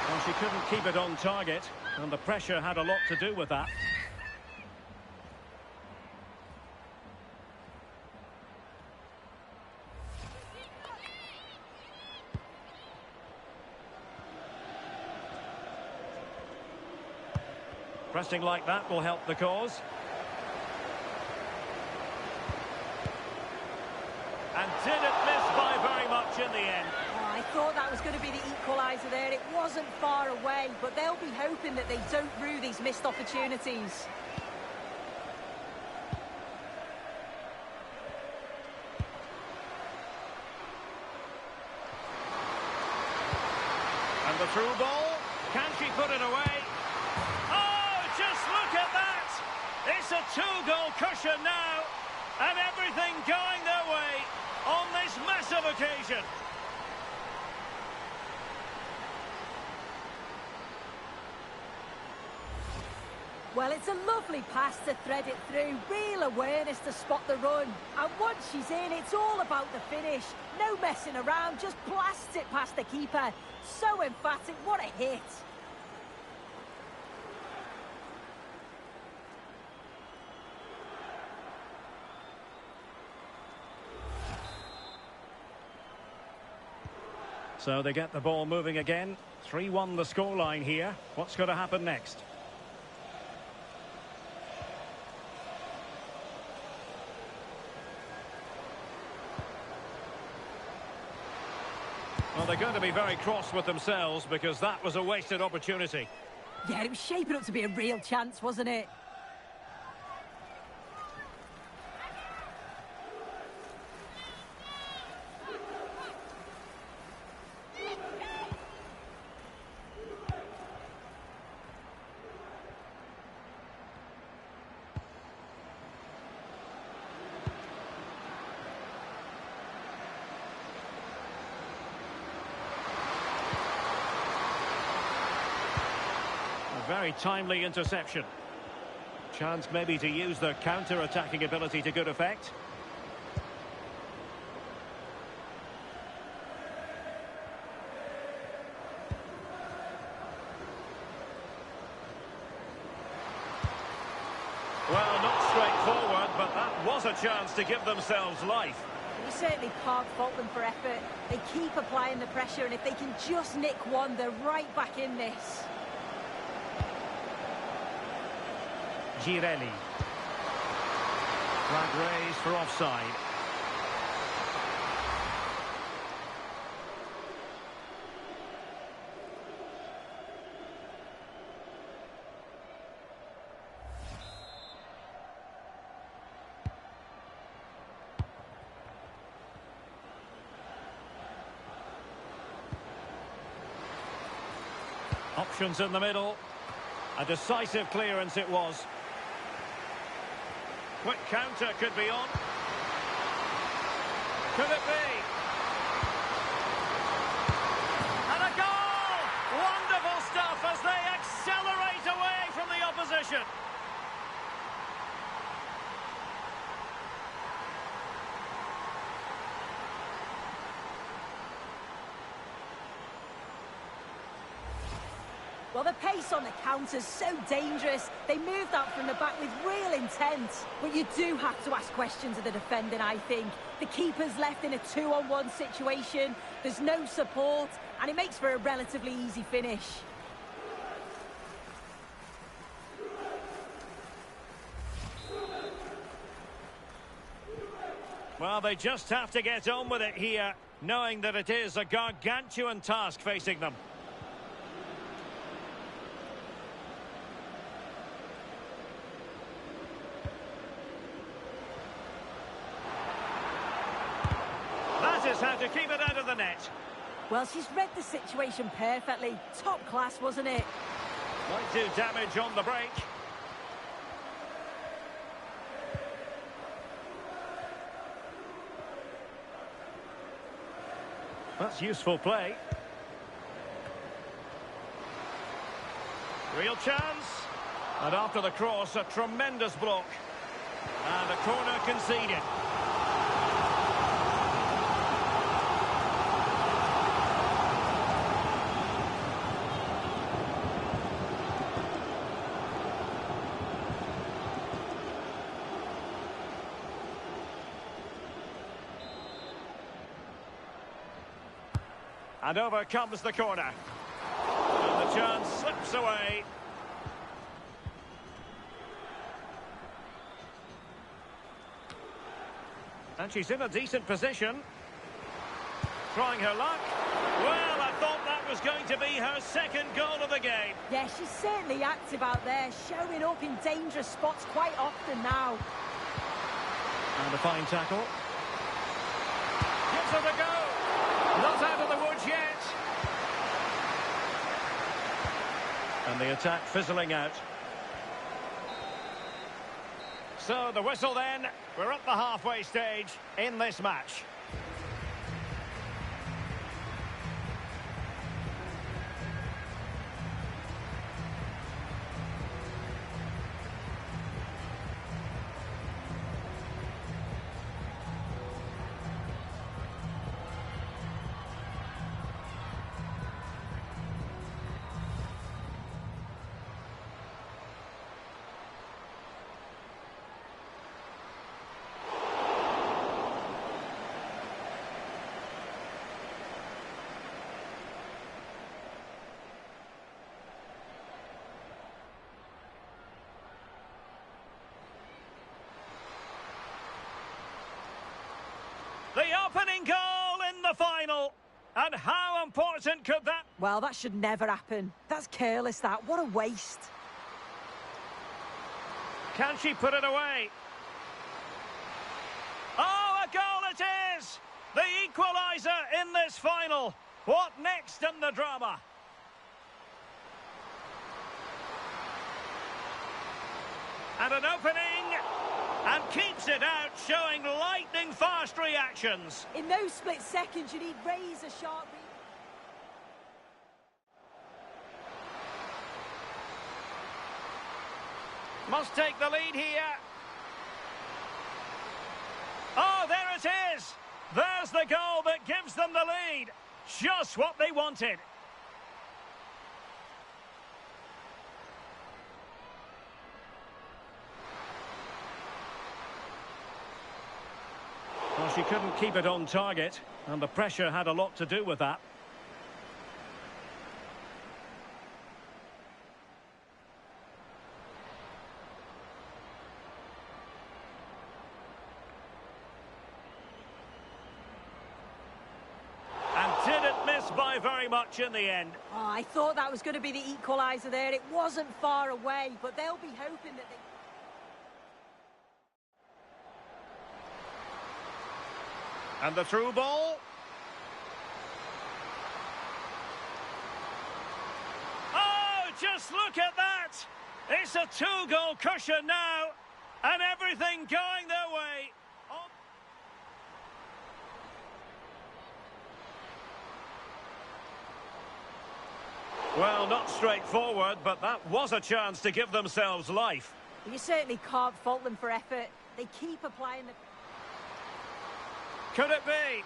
Well, she couldn't keep it on target, and the pressure had a lot to do with that. Pressing like that will help the cause. And didn't miss by very much in the end. Oh, I thought that was going to be the equaliser there. It wasn't far away, but they'll be hoping that they don't rue these missed opportunities. And the through ball. Can she put it away? Just look at that! It's a two-goal cushion now, and everything going their way on this massive occasion. Well, it's a lovely pass to thread it through. Real awareness to spot the run. And once she's in, it's all about the finish. No messing around, just blasts it past the keeper. So emphatic, what a hit. So they get the ball moving again. 3-1 the scoreline here. What's going to happen next? Well, they're going to be very cross with themselves because that was a wasted opportunity. Yeah, it was shaping up to be a real chance, wasn't it? Very timely interception. Chance maybe to use their counter-attacking ability to good effect. Well, not straightforward, but that was a chance to give themselves life. We certainly can't fault them for effort. They keep applying the pressure, and if they can just nick one, they're right back in this. Girelli. Flag raised for offside. Options in the middle. A decisive clearance it was. Quick counter could be on. Could it be? And a goal! Wonderful stuff as they accelerate away from the opposition. Well, the pace on the counter's so dangerous. They moved out from the back with real intent. But you do have to ask questions of the defending, I think. The keeper's left in a 2-on-1 situation. There's no support, and it makes for a relatively easy finish. Well, they just have to get on with it here, knowing that it is a gargantuan task facing them. Is how to keep it out of the net. Well, she's read the situation perfectly. Top class, wasn't it? Might do damage on the break. That's useful play. Real chance. And after the cross, a tremendous block. And a corner conceded. And over comes the corner. And the chance slips away. And she's in a decent position. Trying her luck. Well, I thought that was going to be her second goal of the game. Yeah, she's certainly active out there, showing up in dangerous spots quite often now. And a fine tackle. Gives her the go. Not out of the woods yet. And the attack fizzling out. So the whistle then. We're at the halfway stage in this match. The opening goal in the final. And how important could that... Well, that should never happen. That's careless, that. What a waste. Can she put it away? Oh, a goal it is! The equaliser in this final. What next in the drama? And an opening... and keeps it out, showing lightning-fast reactions. In those split seconds, you need razor-sharp... Must take the lead here. Oh, there it is! There's the goal that gives them the lead. Just what they wanted. Well, she couldn't keep it on target, and the pressure had a lot to do with that. And didn't miss by very much in the end. Oh, I thought that was going to be the equaliser there. It wasn't far away, but they'll be hoping that they... And the through ball. Oh, just look at that! It's a two-goal cushion now, and everything going their way. Oh. Well, not straightforward, but that was a chance to give themselves life. You certainly can't fault them for effort. They keep applying the... Could it be?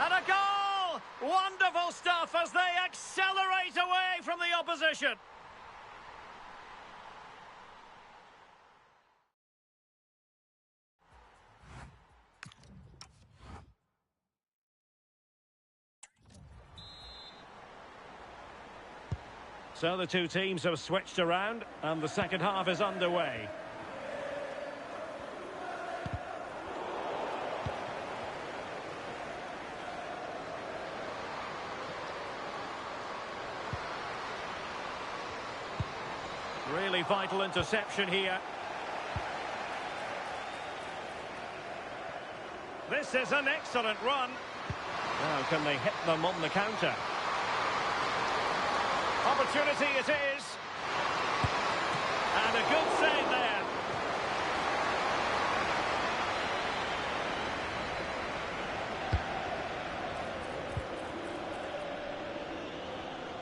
And a goal! Wonderful stuff as they accelerate away from the opposition. So the two teams have switched around and the second half is underway. Really vital interception here. This is an excellent run. Now can they hit them on the counter? Opportunity it is. And a good save there.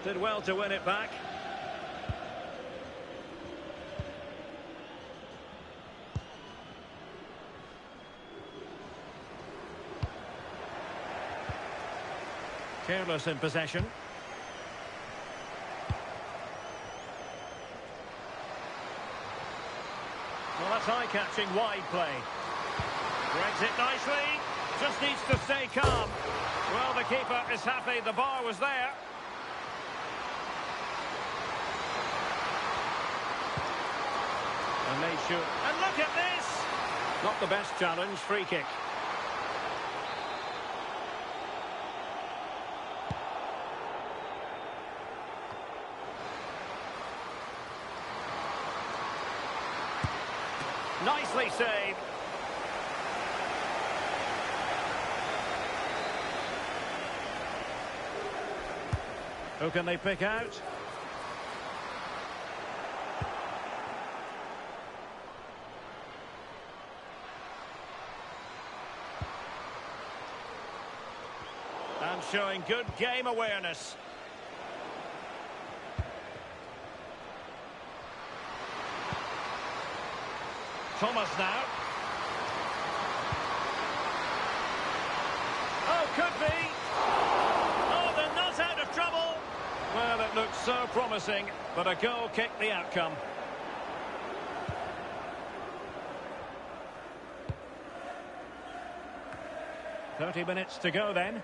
Did well to win it back. Careless in possession. Well, that's eye-catching wide play. Reads it nicely. Just needs to stay calm. Well, the keeper is happy the bar was there. And they shoot. And look at this! Not the best challenge. Free kick. Nicely saved. Who can they pick out? And showing good game awareness. Thomas now. Oh, could be. Oh, they're not out of trouble. Well, it looks so promising, but a goal kicked the outcome. "30 minutes to go then.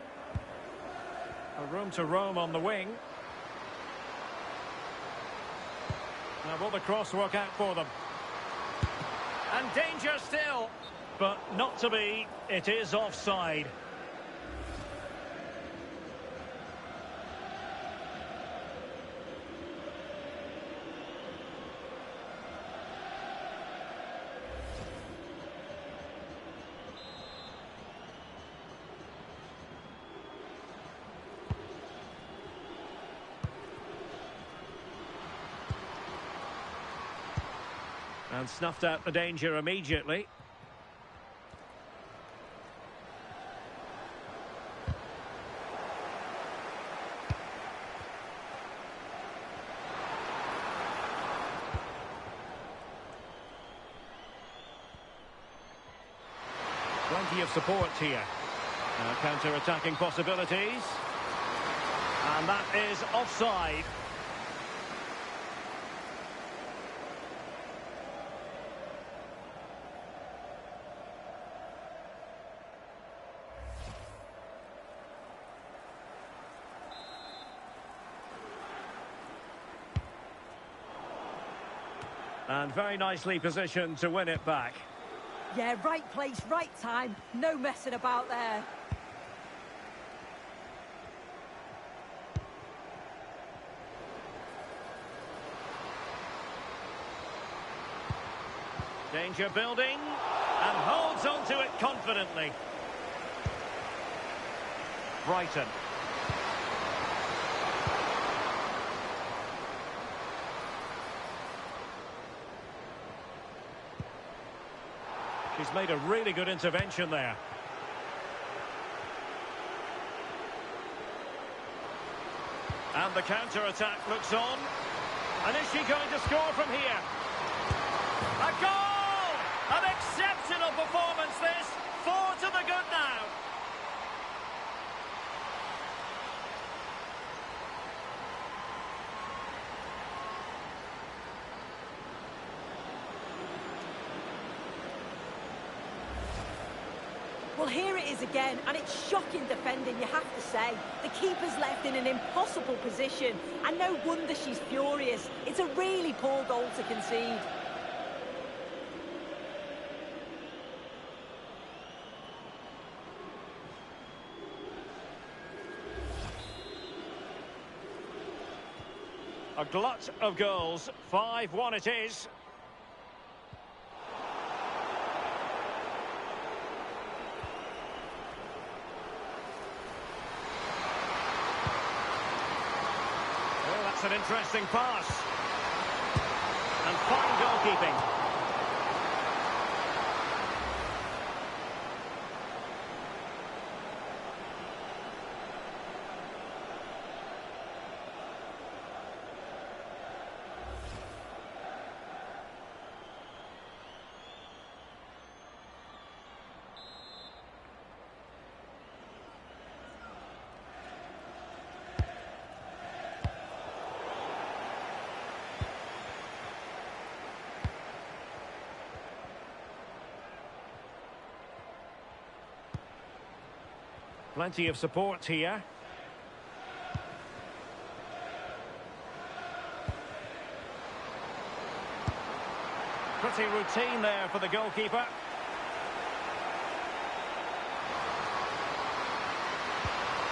A room to roam on the wing. Now will the cross work out for them? And danger still, but not to be. It is offside. And snuffed out the danger immediately. Plenty of support here. Counter-attacking possibilities. And that is offside. And very nicely positioned to win it back. Yeah, right place, right time. No messing about there. Danger building. And holds on to it confidently. Brighton. He's made a really good intervention there. And the counter-attack looks on. And is she going to score from here? A goal! An exceptional performance this. 4 to the good now. Well, here it is again, and it's shocking defending, you have to say. The keeper's left in an impossible position, and no wonder she's furious. It's a really poor goal to concede. A glut of goals. 5-1 it is. An interesting pass. And fine goalkeeping. Plenty of support here. Pretty routine there for the goalkeeper.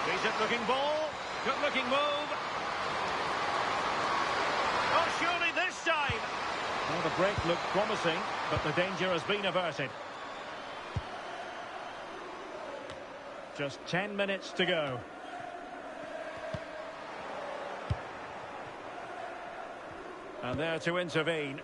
Decent looking ball. Good looking move. Oh, surely this time. Well, the break looked promising, but the danger has been averted. Just 10 minutes to go. And there to intervene.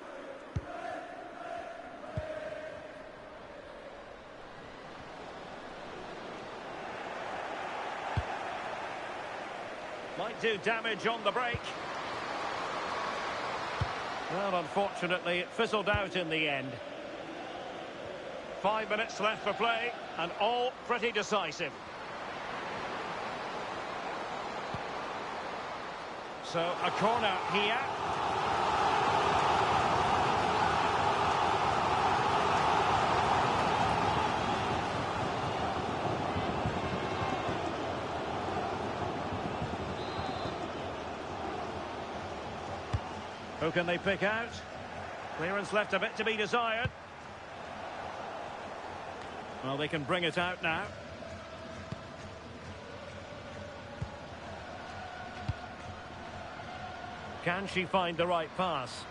Might do damage on the break. Well, unfortunately, it fizzled out in the end. 5 minutes left for play, and all pretty decisive. So, a corner here. Who can they pick out? Clearance left a bit to be desired. Well, they can bring it out now. Can she find the right pass?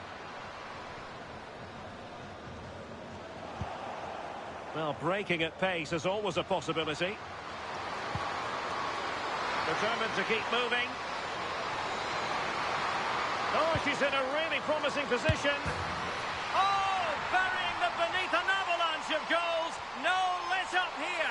Well, breaking at pace is always a possibility. Determined to keep moving. Oh, she's in a really promising position. Oh, burying them beneath an avalanche of goals. No let up here.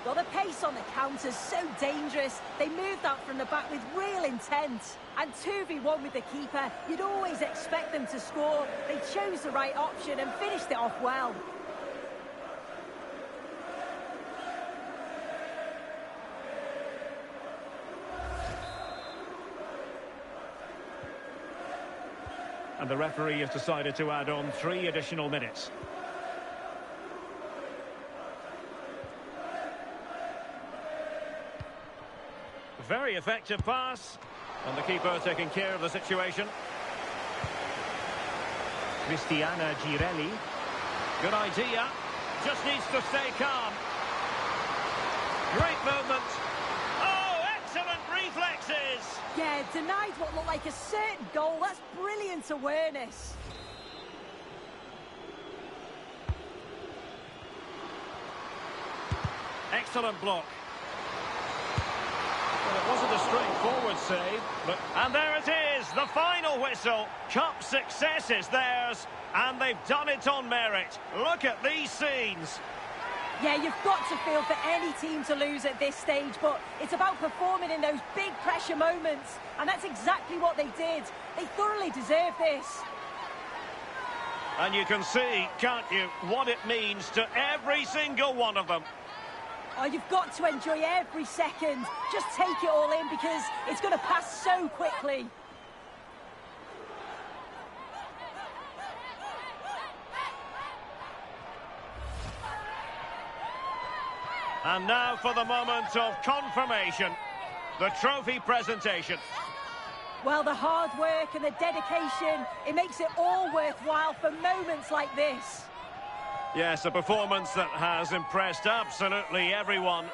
Well, the pace on the counter's so dangerous. They moved out from the back with real intent. And 2v1 with the keeper, you'd always expect them to score. They chose the right option and finished it off well. And the referee has decided to add on 3 additional minutes. Very effective pass. And the keeper taking care of the situation. Cristiana Girelli. Good idea. Just needs to stay calm. Great movement. Oh, excellent reflexes. Yeah, denied what looked like a certain goal. That's brilliant awareness. Excellent block. Well, it wasn't a straightforward save, but... And there it is, the final whistle. Cup success is theirs, and they've done it on merit. Look at these scenes. Yeah, you've got to feel for any team to lose at this stage, but it's about performing in those big pressure moments, and that's exactly what they did. They thoroughly deserve this. And you can see, can't you, what it means to every single one of them. Oh, you've got to enjoy every second. Just take it all in because it's going to pass so quickly. And now for the moment of confirmation, the trophy presentation. Well, the hard work and the dedication, it makes it all worthwhile for moments like this. Yes, a performance that has impressed absolutely everyone.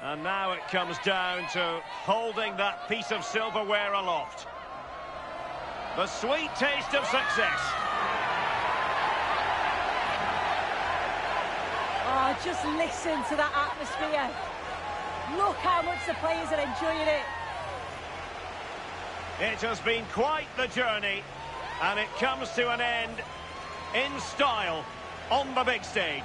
And now it comes down to holding that piece of silverware aloft. The sweet taste of success. Oh, just listen to that atmosphere. Look how much the players are enjoying it. It has been quite the journey, and it comes to an end in style on the big stage.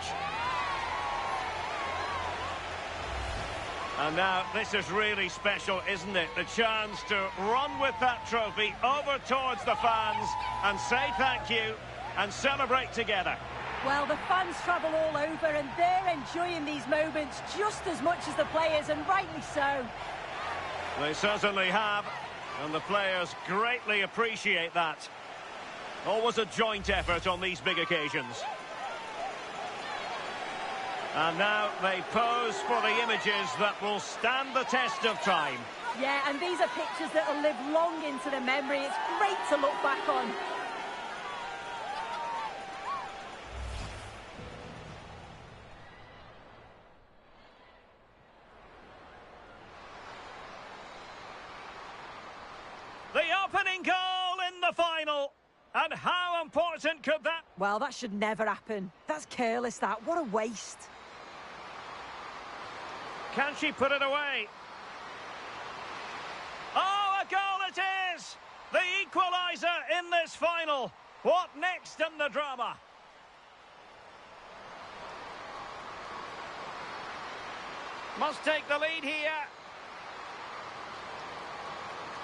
And now this is really special, isn't it? The chance to run with that trophy over towards the fans and say thank you and celebrate together. Well, the fans travel all over and they're enjoying these moments just as much as the players, and rightly so. They certainly have, and the players greatly appreciate that. Always a joint effort on these big occasions. And now they pose for the images that will stand the test of time. Yeah, and these are pictures that will live long into the memory. It's great to look back on. The opening goal in the final. And how important could that... Well, that should never happen. That's careless, that. What a waste. Can she put it away? Oh, a goal it is! The equaliser in this final. What next in the drama? Must take the lead here.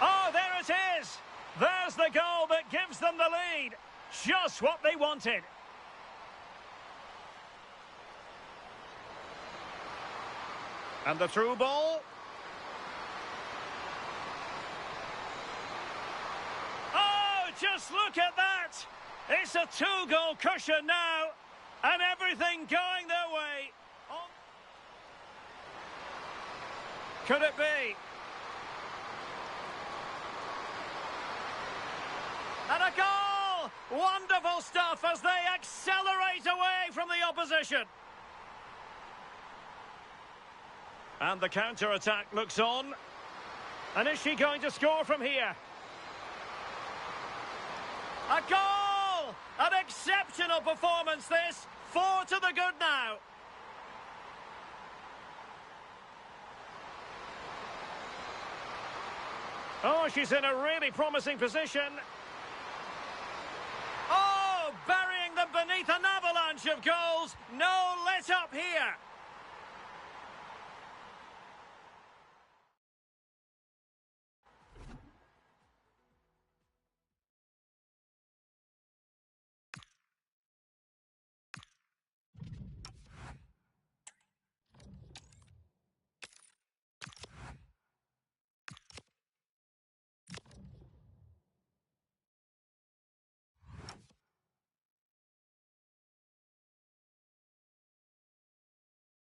Oh, there it is! There's the goal that gives them the lead. Just what they wanted. And the through ball. Oh, just look at that! It's a two-goal cushion now, and everything going their way. Oh. Could it be? And a goal! Wonderful stuff as they accelerate away from the opposition. And the counter-attack looks on. And is she going to score from here? A goal! An exceptional performance this. 4 to the good now. Oh, she's in a really promising position. Oh, burying them beneath an avalanche of goals. No let up here.